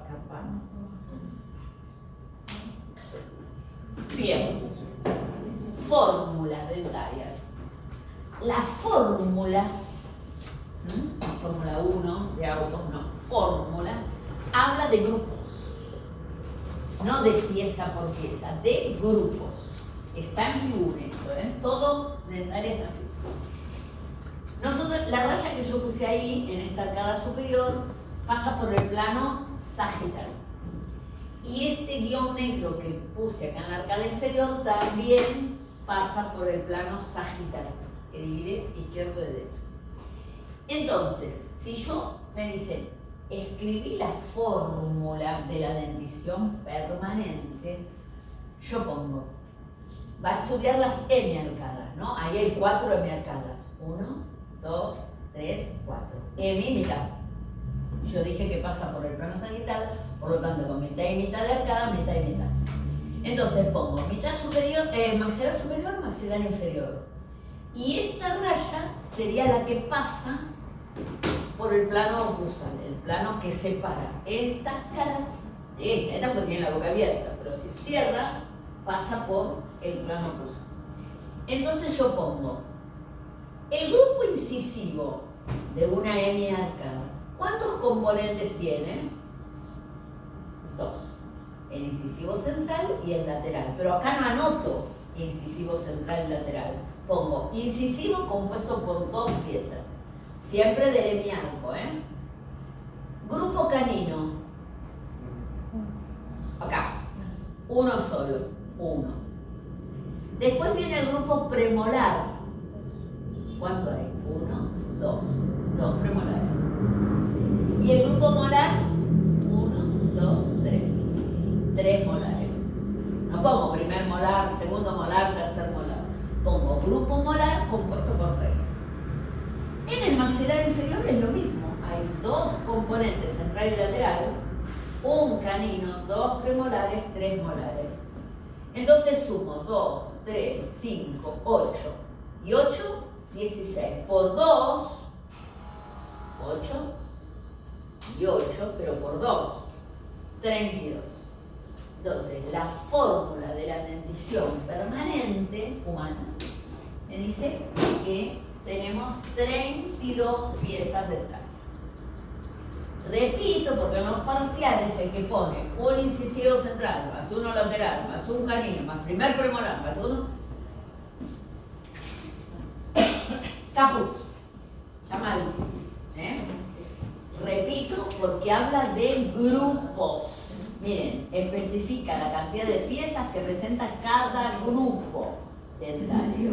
Bien. Fórmulas dentarias. Las fórmulas, la fórmula 1 de autos, no, fórmula, habla de grupos, no de pieza por pieza, de grupos. Está en figura esto, todo dentaria está en figura. Nosotros, la raya que yo puse ahí, en esta arcada superior, pasa por el plano sagital. Y este guión negro que puse acá en la arcada inferior también pasa por el plano sagital, que divide izquierdo de derecho. Entonces, si yo me dicen, escribí la fórmula de la dentición permanente, yo pongo, va a estudiar las hemiarcadas, ¿no? Ahí hay 4 hemiarcadas. 1, 2, 3, 4. Hemi, mitad. Yo dije que pasa por el plano sagital, por lo tanto, con mitad y mitad de arcada, mitad y mitad. Entonces pongo mitad superior, maxilar superior, maxilar inferior. Y esta raya sería la que pasa por el plano oclusal, el plano que separa estas caras de esta porque tiene la boca abierta, pero si cierra, pasa por el plano oclusal. Entonces yo pongo el grupo incisivo de una hemiarcada. ¿Cuántos componentes tiene? 2. El incisivo central y el lateral. Pero acá no anoto incisivo central y lateral. Pongo incisivo compuesto por 2 piezas. Siempre del hemiarco, Grupo canino. Acá. Uno solo. 1. Después viene el grupo premolar. ¿Cuánto hay? 1, 2. 2 premolares. Y el grupo molar, 1, 2, 3. 3 molares. No pongo primer molar, segundo molar, tercer molar. Pongo grupo molar compuesto por 3. En el maxilar inferior es lo mismo. Hay 2 componentes, central y lateral, un canino, 2 premolares, 3 molares. Entonces sumo 2, 3, 5, 8 y 8, 16. Por 2, 8 y 8, pero por 2, 32. Entonces, la fórmula de la dentición permanente humana me dice que tenemos 32 piezas dentales. Repito, porque en los parciales el que pone un incisivo central, más uno lateral, más un canino, más primer premolar, más segundo, caput, está mal. Repito, porque habla de grupos. Miren, especifica la cantidad de piezas que presenta cada grupo dentario.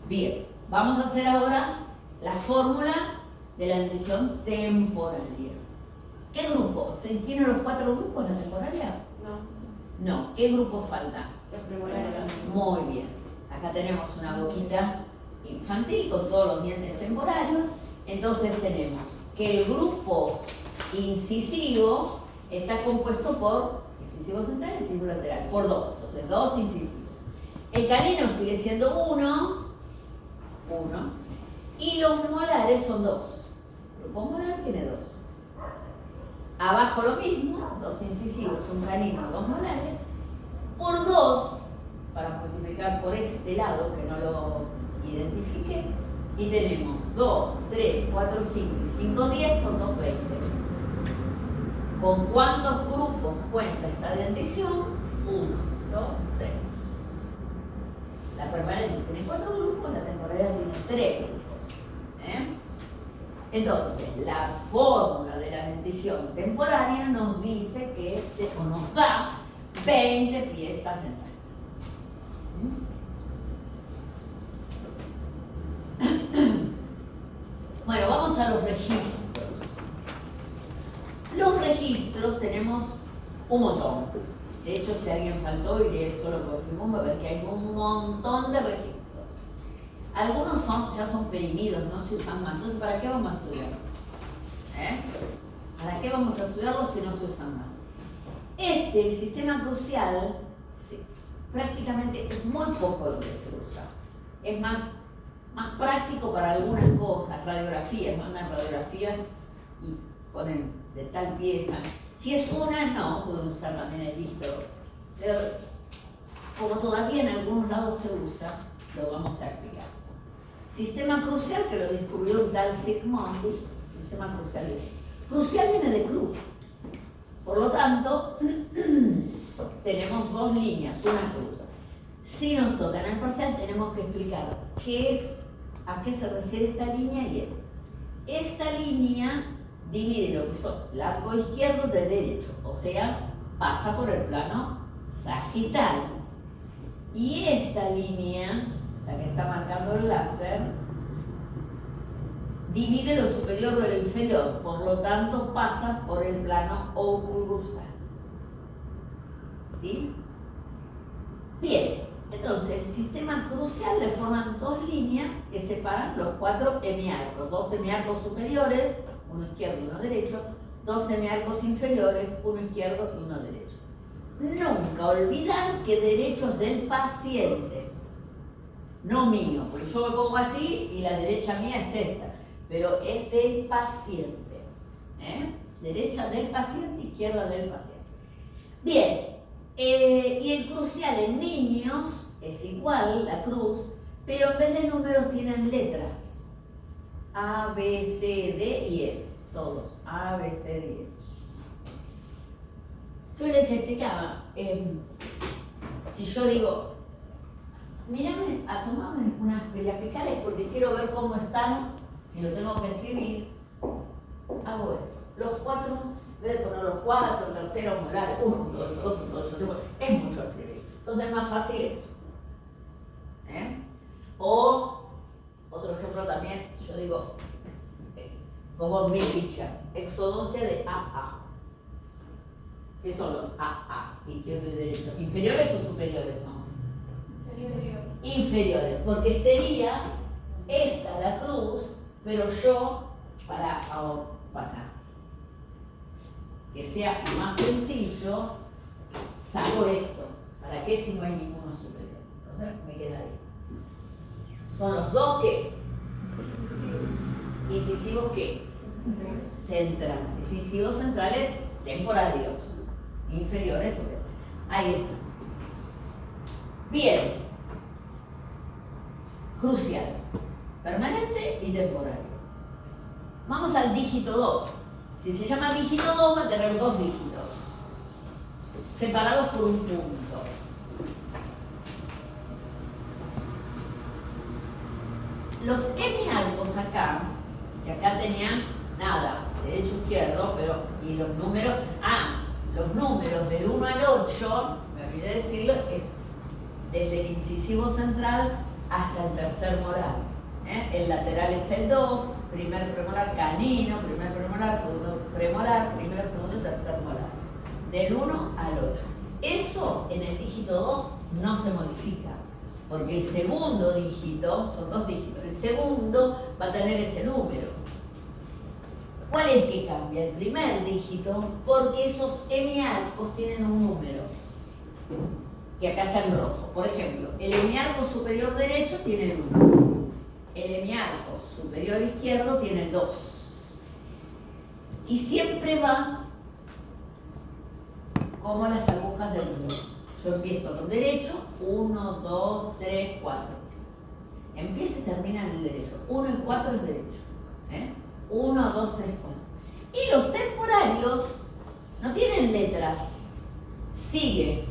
Bien, vamos a hacer ahora la fórmula de la dentición temporaria. ¿Qué grupo? ¿Tiene los 4 grupos la temporaria? No. ¿Qué grupo falta? Los premolares. Muy bien. Acá tenemos una boquita infantil con todos los dientes temporarios. Entonces tenemos que el grupo incisivo está compuesto por incisivo central y incisivo lateral, por 2. Entonces 2 incisivos. El canino sigue siendo 1. Y los molares son 2. El grupo molar tiene 2. Abajo lo mismo, 2 incisivos, un canino, 2 molares. Por 2, para multiplicar por este lado, que no lo identifiqué, y tenemos 2, 3, 4, 5 y 5, 10 por 2, 20. ¿Con cuántos grupos cuenta esta dentición? 1, 2, 3. La permanente tiene 4 grupos, la temporaria tiene 3 grupos. Entonces, la fórmula de la dentición temporaria nos dice que nos da 20 piezas dentales. Bueno, vamos a los registros. Los registros tenemos un montón. De hecho, si alguien faltó y lee solo por Figum, va a ver que hay un montón de registros. Algunos ya son perimidos, no se usan más. Entonces, ¿para qué vamos a estudiarlos? ¿Para qué vamos a estudiarlos si no se usan más? El sistema crucial, sí, prácticamente es muy poco lo que se usa. Es más práctico para algunas cosas, radiografías, mandan radiografías y ponen de tal pieza. Si es una, no, pueden usar también el dígito 2. Pero como todavía en algunos lados se usa, lo vamos a explicar. Sistema crucial, que lo descubrió un tal Zsigmond. Sistema crucial. Crucial viene de cruz. Por lo tanto, tenemos dos líneas, una cruz. Si nos toca en el parcial, tenemos que explicar a qué se refiere esta línea y esta. Esta línea divide lo que son largo izquierdo de derecho, o sea, pasa por el plano sagital. Y esta línea, la que está marcando el láser, divide lo superior de lo inferior, por lo tanto pasa por el plano oclusal. ¿Sí? Bien, entonces el sistema crucial le forman dos líneas que separan los 4 hemiarcos, 2 hemiarcos superiores, uno izquierdo y uno derecho, 2 hemiarcos inferiores, uno izquierdo y uno derecho. Nunca olvidar que derecho es del paciente, no mío, porque yo me pongo así y la derecha mía es esta, pero es del paciente. Derecha del paciente, izquierda del paciente. Bien, y el crucial en niños es igual, la cruz, pero en vez de números tienen letras. A, B, C, D y E. Todos. A, B, C, D y E. Yo les explicaba, si yo digo, mírame a tomarme unas verificales porque quiero ver cómo están, si lo tengo que escribir, hago esto. Los 4, voy a poner los 4, terceros molares, 1.8, 2.8, es mucho escribir. Entonces es más fácil eso. O, otro ejemplo también, yo digo, pongo mi ficha, exodoncia de AA. ¿Qué son los AA? Izquierdo y derecho. ¿Inferiores o superiores son? Inferiores, porque sería esta la cruz, pero yo para que sea más sencillo, saco esto. ¿Para qué si no hay ninguno superior? Entonces me queda ahí. Son los dos que incisivos que centrales. Incisivos centrales temporarios. Inferiores, porque ahí está. Bien. Crucial. Permanente y temporario. Vamos al dígito 2. Si se llama dígito 2, va a tener 2 dígitos, separados por un punto. Los hemiarcos acá, que acá tenían nada, derecho, izquierdo, pero, y los números, los números del 1 al 8, me olvidé decirlo, es desde el incisivo central hasta el tercer molar. El lateral es el 2, primer premolar canino, primer premolar, segundo premolar, primero, segundo y tercer molar. Del 1 al 8. Eso en el dígito 2 no se modifica, porque el segundo dígito, son 2 dígitos, el segundo va a tener ese número. ¿Cuál es el que cambia? El primer dígito, porque esos hemiarcos tienen un número, que acá está en rojo. Por ejemplo, el hemiarco superior derecho tiene el 1. El hemiarco superior izquierdo tiene el 2. Y siempre va como las agujas del reloj. Yo empiezo con derecho, 1, 2, 3, 4. Empieza y termina en el derecho. 1 y 4 es derecho. 1, 2, 3, 4. Y los temporarios no tienen letras. Sigue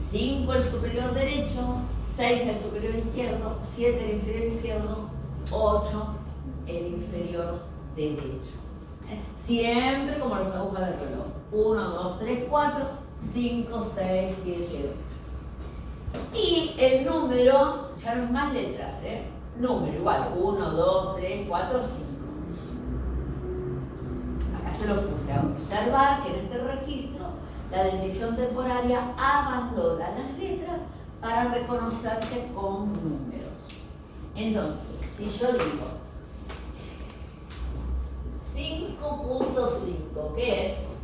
5 el superior derecho, 6 el superior izquierdo, 7 el inferior izquierdo, 8 el inferior derecho. Siempre como las agujas del reloj. 1, 2, 3, 4, 5, 6, 7, 8. Y el número, ya no es más letras, número igual, 1, 2, 3, 4, 5. Acá se lo puse a observar que en este registro la dentición temporaria abandona las letras para reconocerse con números. Entonces, si yo digo 5.5, ¿qué es?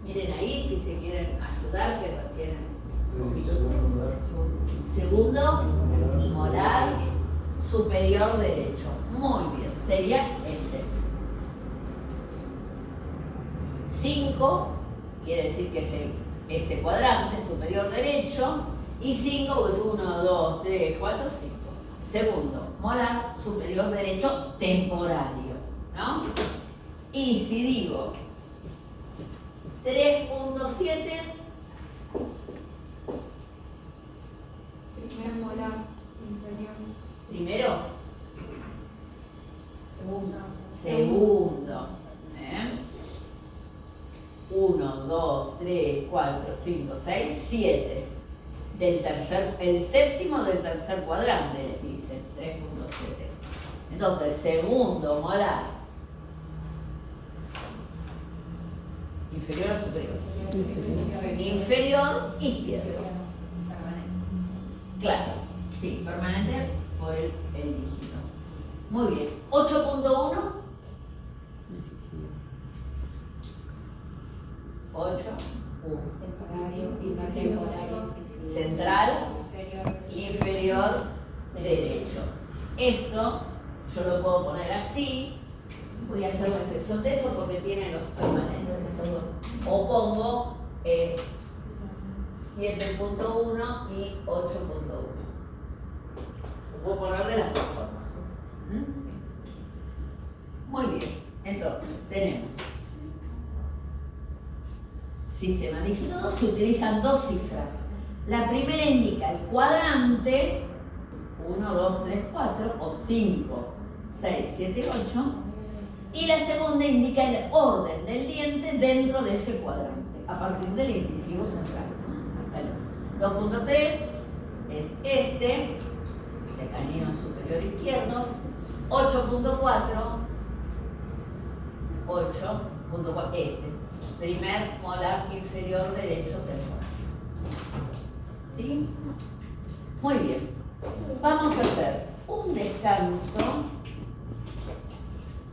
Miren ahí si se quieren ayudar, que recién es un poquito. Segundo molar superior derecho. Muy bien, sería este. 5 quiere decir que es este cuadrante superior derecho, y 5 pues 1, 2, 3, 4, 5. Segundo, molar superior derecho temporario, ¿no? Y si digo 3.7, Primer molar inferior. primero, Segundo. segundo. 1, 2, 3, 4, 5, 6, 7. El séptimo del tercer cuadrante, les dice, 3.7. Entonces, segundo molar. ¿Inferior o superior? Inferior izquierdo. Claro, sí, permanente por el dígito. Muy bien. 8.1. 8, 1. Central, inferior, derecho. Esto yo lo puedo poner así. Voy a hacer la excepción de esto porque tiene los permanentes. O pongo 7.1 y 8.1. Lo puedo poner de las dos formas. Muy bien. Entonces, tenemos sistema dígito 2, se utilizan dos cifras. La primera indica el cuadrante, 1, 2, 3, 4, o 5, 6, 7, 8, y la segunda indica el orden del diente dentro de ese cuadrante, a partir del incisivo central. 2.3 es este, ese canino superior izquierdo. 8.4, 8.4, este. Primer molar inferior derecho temporal. ¿Sí? Muy bien. Vamos a hacer un descanso